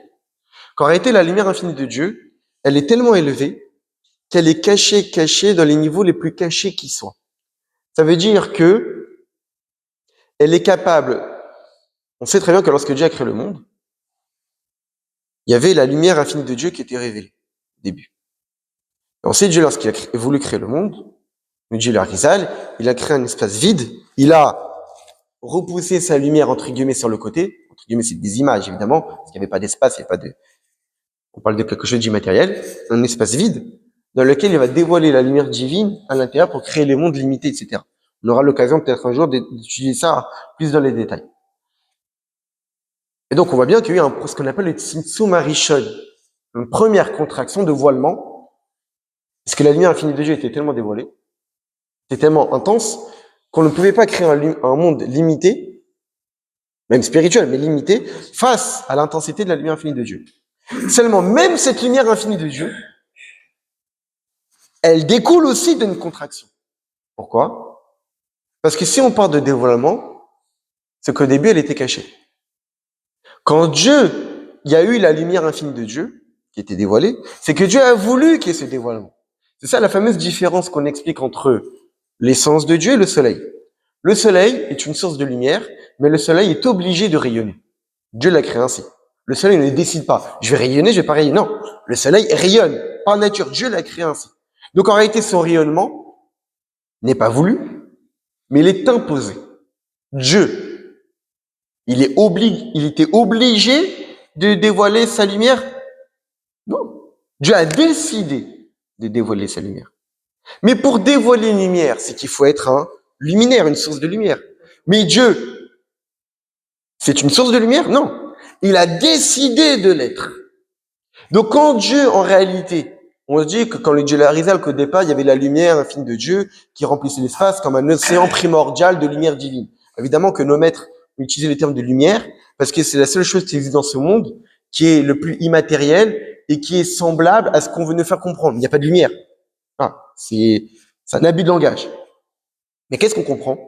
Qu'en réalité, la lumière infinie de Dieu, elle est tellement élevée qu'elle est cachée dans les niveaux les plus cachés qui soient. Ça veut dire que elle est capable, on sait très bien que lorsque Dieu a créé le monde, il y avait la lumière infinie de Dieu qui était révélée au début. Et ensuite, Dieu, lorsqu'il a voulu créer le monde, nous dit le Harizal, il a créé un espace vide, il a repoussé sa lumière, entre guillemets, sur le côté. Entre guillemets, c'est des images, évidemment, parce qu'il n'y avait pas d'espace, il n'y avait pas de... On parle de quelque chose d'immatériel, un espace vide, dans lequel il va dévoiler la lumière divine à l'intérieur pour créer les mondes limités, etc. On aura l'occasion peut-être un jour d'étudier ça plus dans les détails. Et donc, on voit bien qu'il y a eu ce qu'on appelle le Tzimtzum Harishon, une première contraction de voilement, parce que la lumière infinie de Dieu était tellement dévoilée, était tellement intense, qu'on ne pouvait pas créer un monde limité, même spirituel, mais limité, face à l'intensité de la lumière infinie de Dieu. Seulement, même cette lumière infinie de Dieu, elle découle aussi d'une contraction. Pourquoi? Parce que si on parle de dévoilement, c'est qu'au début, elle était cachée. Quand il y a eu la lumière infinie de Dieu, qui était dévoilée, c'est que Dieu a voulu qu'il y ait ce dévoilement. C'est ça la fameuse différence qu'on explique entre l'essence de Dieu et le soleil. Le soleil est une source de lumière, mais le soleil est obligé de rayonner. Dieu l'a créé ainsi. Le soleil ne décide pas. Je vais rayonner, je vais pas rayonner. Non. Le soleil rayonne. Par nature. Dieu l'a créé ainsi. Donc, en réalité, son rayonnement n'est pas voulu, mais il est imposé. Dieu, il était obligé de dévoiler sa lumière? Non. Dieu a décidé de dévoiler sa lumière. Mais pour dévoiler une lumière, c'est qu'il faut être un luminaire, une source de lumière. Mais Dieu, c'est une source de lumière? Non. Il a décidé de l'être. Donc quand Dieu, en réalité, on se dit que quand le Dieu l'Arizal, qu'au départ, il y avait la lumière infinie de Dieu qui remplissait l'espace comme un océan primordial de lumière divine. Évidemment que nos maîtres ont utilisé le terme de lumière parce que c'est la seule chose qui existe dans ce monde qui est le plus immatériel et qui est semblable à ce qu'on veut nous faire comprendre. Il n'y a pas de lumière. C'est un abus de langage. Mais qu'est-ce qu'on comprend?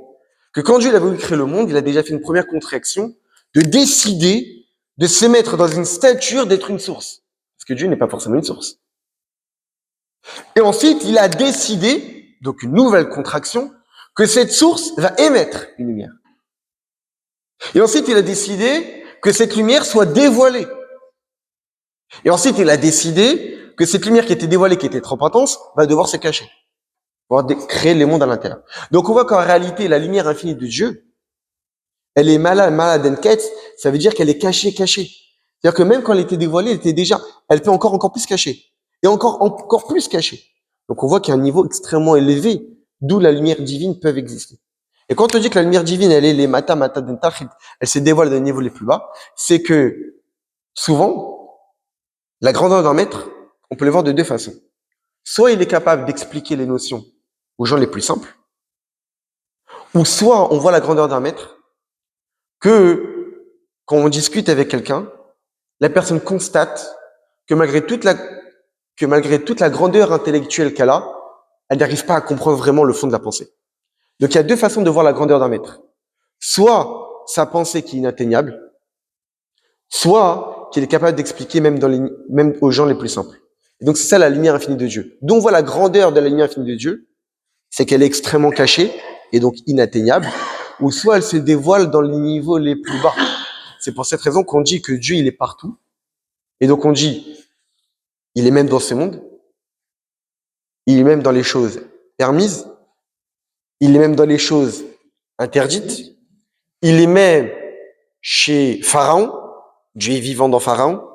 Que quand Dieu a voulu créer le monde, il a déjà fait une première contraction de décider de se mettre dans une stature d'être une source. Parce que Dieu n'est pas forcément une source. Et ensuite, il a décidé, donc une nouvelle contraction, que cette source va émettre une lumière. Et ensuite, il a décidé que cette lumière soit dévoilée. Et ensuite, il a décidé que cette lumière qui était dévoilée, qui était trop intense, va devoir se cacher. pouvoir créer les mondes à l'intérieur. Donc on voit qu'en réalité, la lumière infinie de Dieu, elle est malade enquête, ça veut dire qu'elle est cachée. C'est-à-dire que même quand elle était dévoilée, elle peut encore plus cacher. Et encore plus cacher. Donc on voit qu'il y a un niveau extrêmement élevé, d'où la lumière divine peut exister. Et quand on dit que la lumière divine, elle est les mata dentachit, elle se dévoile d'un niveau les plus bas, c'est que souvent, la grandeur d'un maître, on peut le voir de deux façons. Soit il est capable d'expliquer les notions aux gens les plus simples, ou soit on voit la grandeur d'un maître que quand on discute avec quelqu'un, la personne constate que malgré toute la grandeur intellectuelle qu'elle a, elle n'arrive pas à comprendre vraiment le fond de la pensée. Donc il y a deux façons de voir la grandeur d'un maître. Soit sa pensée qui est inatteignable, soit qu'il est capable d'expliquer même aux gens les plus simples. Et donc c'est ça la lumière infinie de Dieu. Donc on voit la grandeur de la lumière infinie de Dieu, c'est qu'elle est extrêmement cachée et donc inatteignable, ou soit elle se dévoile dans les niveaux les plus bas. C'est pour cette raison qu'on dit que Dieu, il est partout. Et donc on dit, il est même dans ce monde, il est même dans les choses permises, il est même dans les choses interdites, il est même chez Pharaon, Dieu est vivant dans Pharaon,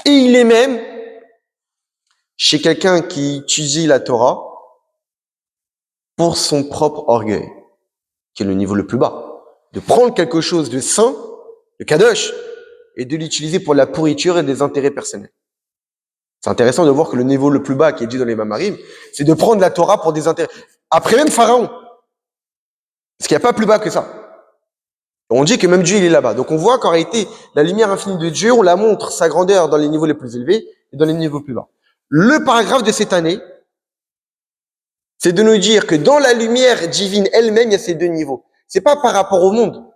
et il est même chez quelqu'un qui étudie la Torah pour son propre orgueil, qui est le niveau le plus bas. De prendre quelque chose de saint, de kadosh, et de l'utiliser pour la pourriture et des intérêts personnels. C'est intéressant de voir que le niveau le plus bas qui est dit dans les Mamarim, c'est de prendre la Torah pour des intérêts. Après même Pharaon. Parce qu'il n'y a pas plus bas que ça. On dit que même Dieu, il est là-bas. Donc on voit qu'en réalité, la lumière infinie de Dieu, on la montre, sa grandeur dans les niveaux les plus élevés et dans les niveaux plus bas. Le paragraphe de cette année, c'est de nous dire que dans la lumière divine elle-même, il y a ces deux niveaux. C'est pas par rapport au monde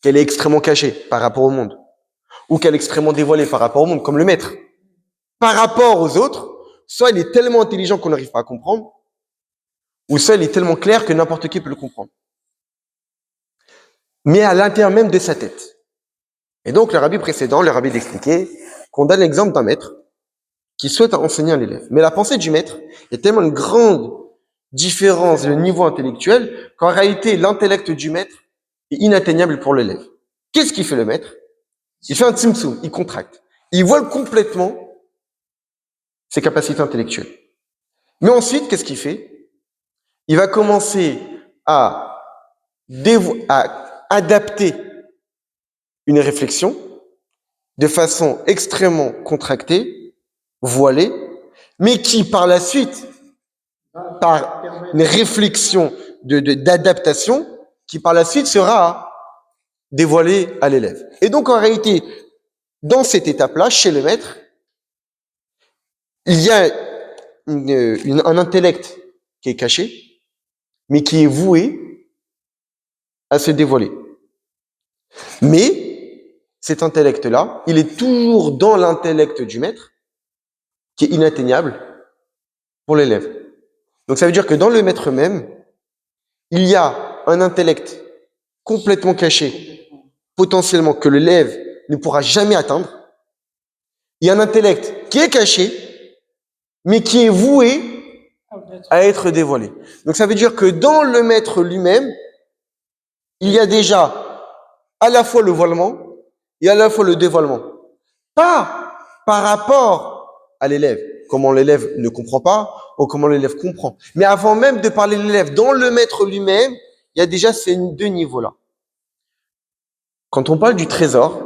qu'elle est extrêmement cachée par rapport au monde, ou qu'elle est extrêmement dévoilée par rapport au monde, comme le maître. Par rapport aux autres, soit il est tellement intelligent qu'on n'arrive pas à comprendre, ou soit il est tellement clair que n'importe qui peut le comprendre. Mais à l'intérieur même de sa tête. Et donc, le rabbi précédent, le rabbi d'expliquer qu'on donne l'exemple d'un maître qui souhaite enseigner un élève. Mais la pensée du maître est tellement une grande différence de niveau intellectuel qu'en réalité, l'intellect du maître est inatteignable pour l'élève. Qu'est-ce qu'il fait le maître? Il fait un tzimtzum, il contracte. Il voile complètement ses capacités intellectuelles. Mais ensuite, qu'est-ce qu'il fait? Il va commencer à adapter une réflexion de façon extrêmement contractée, voilée, mais qui par la suite, par une réflexion d'adaptation, qui par la suite sera dévoilée à l'élève. Et donc en réalité, dans cette étape-là, chez le maître, il y a un intellect qui est caché, mais qui est voué à se dévoiler. Mais cet intellect-là, il est toujours dans l'intellect du maître, qui est inatteignable pour l'élève. Donc ça veut dire que dans le maître même, il y a un intellect complètement caché, potentiellement que l'élève ne pourra jamais atteindre. Il y a un intellect qui est caché, mais qui est voué à être dévoilé. Donc ça veut dire que dans le maître lui-même, il y a déjà à la fois le voilement et à la fois le dévoilement. Pas par rapport à l'élève, comment l'élève ne comprend pas ou comment l'élève comprend. Mais avant même de parler de l'élève, dans le maître lui-même, il y a déjà ces deux niveaux-là. Quand on parle du trésor,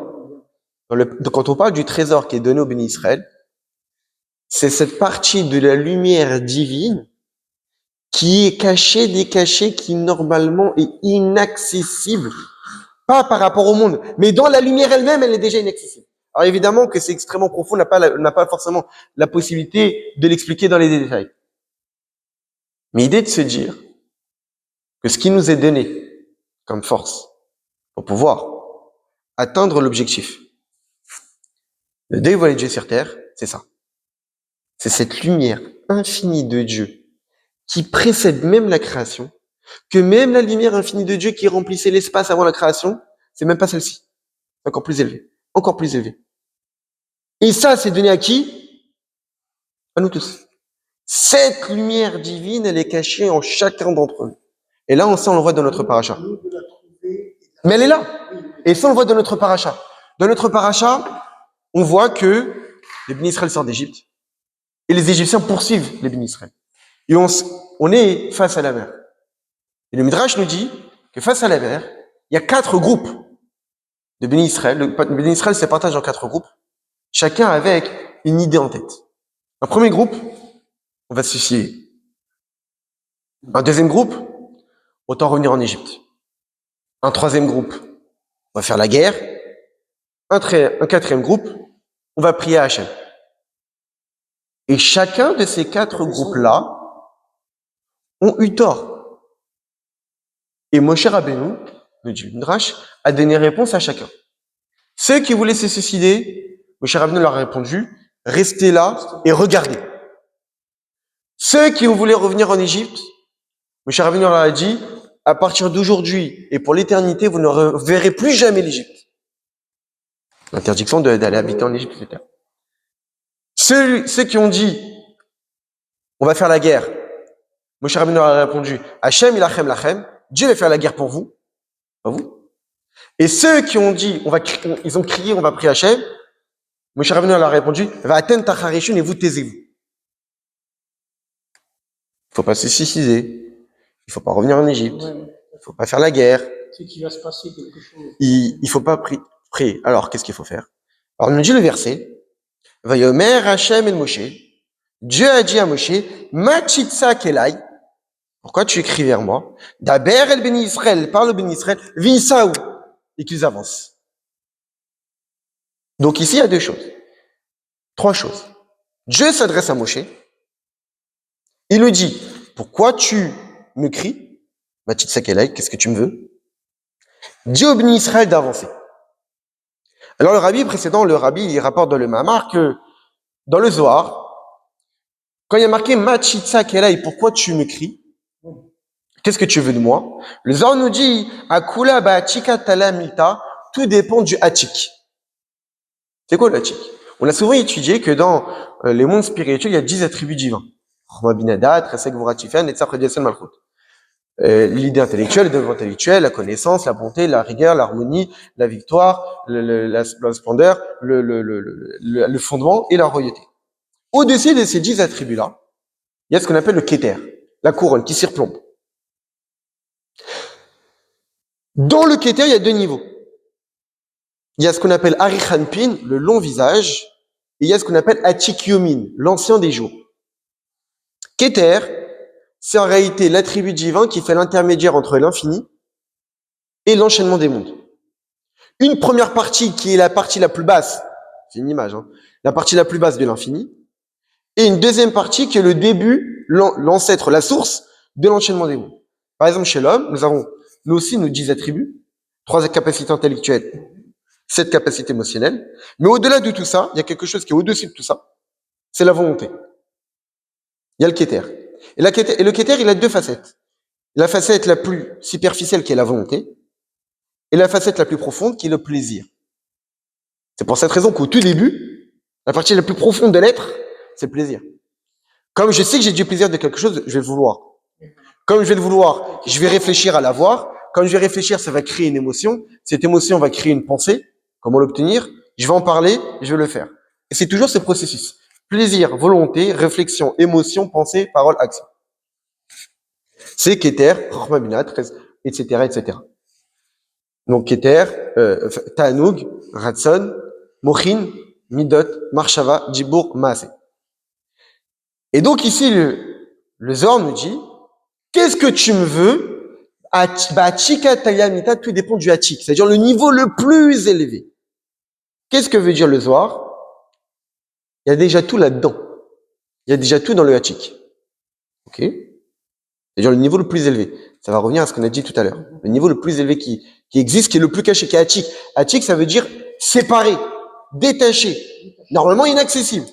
quand on parle du trésor qui est donné au béni Israël, c'est cette partie de la lumière divine qui est cachée, décachée, qui normalement est inaccessible. Pas par rapport au monde, mais dans la lumière elle-même, elle est déjà inaccessible. Alors évidemment que c'est extrêmement profond, on n'a pas forcément la possibilité de l'expliquer dans les détails. Mais l'idée de se dire que ce qui nous est donné comme force pour pouvoir atteindre l'objectif de dévoiler Dieu sur terre, c'est ça. C'est cette lumière infinie de Dieu qui précède même la création, que même la lumière infinie de Dieu qui remplissait l'espace avant la création, c'est même pas celle-ci. C'est encore plus élevé. Encore plus élevé. Et ça, c'est donné à qui? À nous tous. Cette lumière divine, elle est cachée en chacun d'entre eux. Et là, on le voit dans notre paracha. Mais elle est là. Et ça, on le voit dans notre paracha. Dans notre paracha, on voit que les bénis Israël sortent d'Égypte. Et les Égyptiens poursuivent les bénis Israël. Et on est face à la mer. Et le Midrash nous dit que face à la mer, il y a 4 groupes de bénis Israël. Le bénis Israël se partage en 4 groupes, chacun avec une idée en tête. Un premier groupe, on va se suicider. Un deuxième groupe, autant revenir en Égypte. Un troisième groupe, on va faire la guerre. Un quatrième groupe, on va prier à Hachem. Et chacun de ces 4 groupes-là ont eu tort. Et Moshe Rabbeinu, nous dit le Midrash, a donné réponse à chacun. Ceux qui voulaient se suicider, Moshe Rabbeinu leur a répondu, restez là et regardez. Ceux qui voulaient revenir en Égypte, Moshe Rabbeinu leur a dit, à partir d'aujourd'hui et pour l'éternité, vous ne reverrez plus jamais l'Égypte. L'interdiction d'aller habiter en Égypte, etc. Ceux qui ont dit, on va faire la guerre, Moshe Rabbeinu leur a répondu, Hachem ilachem lachem, Dieu va faire la guerre pour vous, pas vous. Et ceux qui ont dit, ils ont crié, on va prier Hachem, Moshe Rabbeinu leur a répondu, va atteindre tacharishun et vous taisez-vous. Il faut pas se suicider, il faut pas revenir en Égypte, il faut pas faire la guerre. C'est qu'il va se passer quelque chose. Il faut pas prier. Alors, qu'est-ce qu'il faut faire? Alors, on nous dit le verset, Vayomer Hachem el Moshe, Dieu a dit à Moshe, Machitsa kelai, pourquoi tu écris vers moi? Daber el béni Israël, parle au béni Israël, Vinsaou, et qu'ils avancent. Donc ici, il y a 3 choses. Dieu s'adresse à Moshe, il lui dit, pourquoi tu me cries? Machitsa kelai, qu'est-ce que tu me veux? Dis au béni Israël d'avancer. Alors le rabbi précédent, il rapporte dans le Mamar que dans le Zohar, quand il y a marqué Machitsa kelai, pourquoi tu me cries? Qu'est-ce que tu veux de moi? Le Zohar nous dit Akula ba'achika talamita, tout dépend du Hachik. C'est quoi le Hachik? On a souvent étudié que dans les mondes spirituels, il y a 10 attributs divins. L'idée intellectuelle, le développement intellectuel, la connaissance, la bonté, la rigueur, l'harmonie, la victoire, la splendeur, le fondement et la royauté. Au-dessus de ces 10 attributs-là, il y a ce qu'on appelle le Keter, la couronne qui surplombe. Dans le Keter, il y a 2 niveaux. Il y a ce qu'on appelle Arichanpin, le long visage, et il y a ce qu'on appelle Achikyomin, l'ancien des jours. Keter, c'est en réalité l'attribut divin qui fait l'intermédiaire entre l'infini et l'enchaînement des mondes. Une première partie qui est la partie la plus basse, c'est une image, la partie la plus basse de l'infini, et une deuxième partie qui est le début, l'ancêtre, la source de l'enchaînement des mondes. Par exemple, chez l'homme, nous avons nous aussi nos 10 attributs, 3 capacités intellectuelles, 7 capacités émotionnelles, mais au-delà de tout ça, il y a quelque chose qui est au-dessus de tout ça, c'est la volonté. Il y a le Keter. Et le Keter, il a 2 facettes. La facette la plus superficielle qui est la volonté, et la facette la plus profonde qui est le plaisir. C'est pour cette raison qu'au tout début, la partie la plus profonde de l'être, c'est le plaisir. Comme je sais que j'ai du plaisir de quelque chose, je vais le vouloir. Comme je vais le vouloir, je vais réfléchir à l'avoir. Comme je vais réfléchir, ça va créer une émotion. Cette émotion va créer une pensée. Comment l'obtenir? Je vais en parler, je vais le faire. Et c'est toujours ce processus. Plaisir, volonté, réflexion, émotion, pensée, parole, action. C'est Keter, Chochma Bina, etc., etc. Donc Keter, Ta'anoug, Ratson, Mochin, Midot, Marshava, Djibour, Maaseh. Et donc ici, le Zohar nous dit, qu'est-ce que tu me veux? Achika Tayamita, tout dépend du Hachik, c'est-à-dire le niveau le plus élevé. Qu'est-ce que veut dire le Zohar? Il y a déjà tout là-dedans. Il y a déjà tout dans le Hachik. Ok? C'est-à-dire le niveau le plus élevé. Ça va revenir à ce qu'on a dit tout à l'heure. Le niveau le plus élevé qui existe, qui est le plus caché, qui est Hachik. Hachik, ça veut dire séparé, détaché, normalement inaccessible.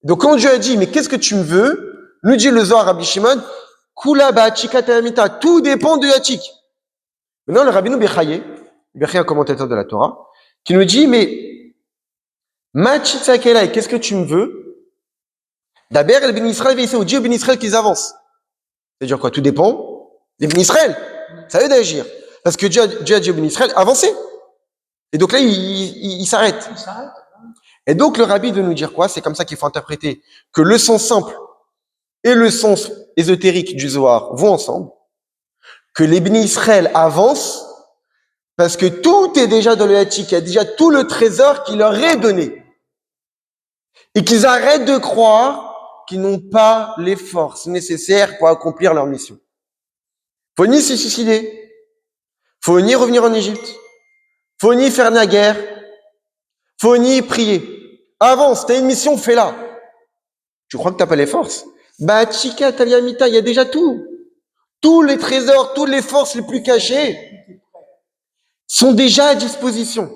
Donc quand Dieu a dit, mais qu'est-ce que tu me veux? Nous dit le Zohar Rabbi Shimon, Kula ba'achika ta'amita, tout dépend du Hachik. Maintenant, le Rabbeinu Bechaye, un commentateur de la Torah, qui nous dit, mais Machitza Kelai, qu'est-ce que tu me veux? D'abord, les bénis Israël, c'est au Dieu bénis Israël qu'ils avancent. C'est-à-dire quoi? Tout dépend des bénis Israël. Ça veut d'agir. Parce que Dieu a dit aux bénis Israël, avancez. Et donc là, il s'arrête. Et donc, le rabbi de nous dire quoi? C'est comme ça qu'il faut interpréter que le sens simple et le sens ésotérique du Zohar vont ensemble. Que les bénis Israël avancent parce que tout est déjà dans le Hatik. Il y a déjà tout le trésor qui leur est donné. Et qu'ils arrêtent de croire qu'ils n'ont pas les forces nécessaires pour accomplir leur mission. Faut ni se suicider. Faut ni revenir en Égypte. Faut ni faire la guerre. Faut ni prier. Avance, t'as une mission, fais-la. Tu crois que t'as pas les forces? Bah, Chika, Taliamita, il y a déjà tout. Tous les trésors, toutes les forces les plus cachées sont déjà à disposition.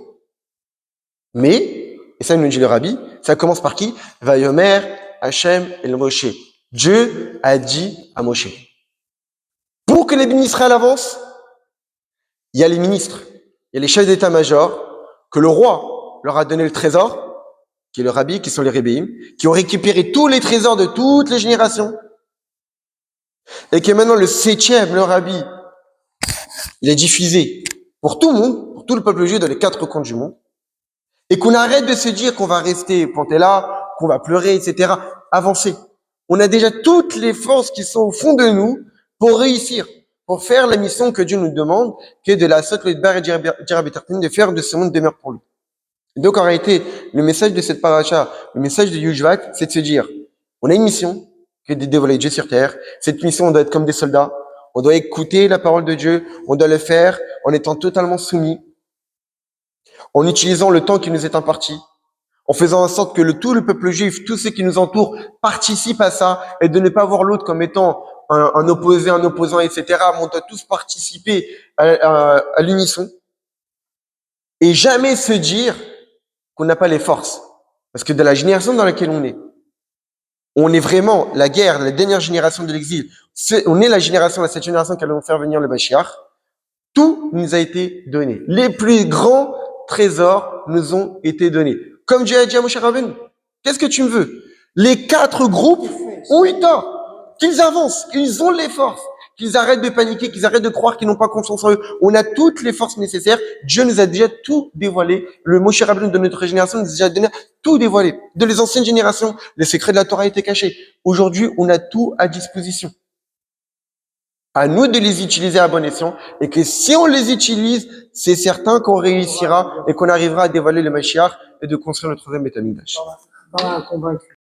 Mais, et ça nous dit le rabbi, ça commence par qui? Vayomer, Hachem et le Moshe. Dieu a dit à Moshe. Pour que les bénis Israël avancent, il y a les ministres, il y a les chefs d'état-major, que le roi leur a donné le trésor, qui est le rabbi, qui sont les rébéim, qui ont récupéré tous les trésors de toutes les générations, et que maintenant le 7e, le rabbi, il est diffusé pour tout le monde, pour tout le peuple juif dans les 4 coins du monde, et qu'on arrête de se dire qu'on va rester planté là, qu'on va pleurer, etc. Avancer. On a déjà toutes les forces qui sont au fond de nous pour réussir, pour faire la mission que Dieu nous demande, qui est de la sorte de faire de ce monde demeure pour lui. Donc en réalité, le message de cette paracha, le message de Yujvat, c'est de se dire, on a une mission, qui est de dévoiler Dieu sur terre. Cette mission, on doit être comme des soldats. On doit écouter la parole de Dieu. On doit le faire en étant totalement soumis, en utilisant le temps qui nous est imparti, en faisant en sorte que tout le peuple juif, tous ceux qui nous entourent, participent à ça, et de ne pas voir l'autre comme étant un opposé, un opposant, etc. Mais on doit tous participer à l'unisson. Et jamais se dire qu'on n'a pas les forces. Parce que de la génération dans laquelle on est vraiment la guerre, la dernière génération de l'exil. On est la génération, cette génération qui allons faire venir le Mashiach. Tout nous a été donné. Les plus grands trésors nous ont été donnés. Comme Dieu a dit à Moshe Rabbeinu, qu'est-ce que tu me veux? Les 4 groupes ont eu tort. Qu'ils avancent, qu'ils ont les forces, qu'ils arrêtent de paniquer, qu'ils arrêtent de croire qu'ils n'ont pas confiance en eux. On a toutes les forces nécessaires. Dieu nous a déjà tout dévoilé. Le Moshe Rabbeinu de notre génération nous a déjà donné tout dévoilé. De les anciennes générations, les secrets de la Torah étaient cachés. Aujourd'hui, on a tout à disposition. À nous de les utiliser à bon escient, et que si on les utilise, c'est certain qu'on réussira et qu'on arrivera à dévoiler le Mashiach et de construire le 3e Beth Amikdash.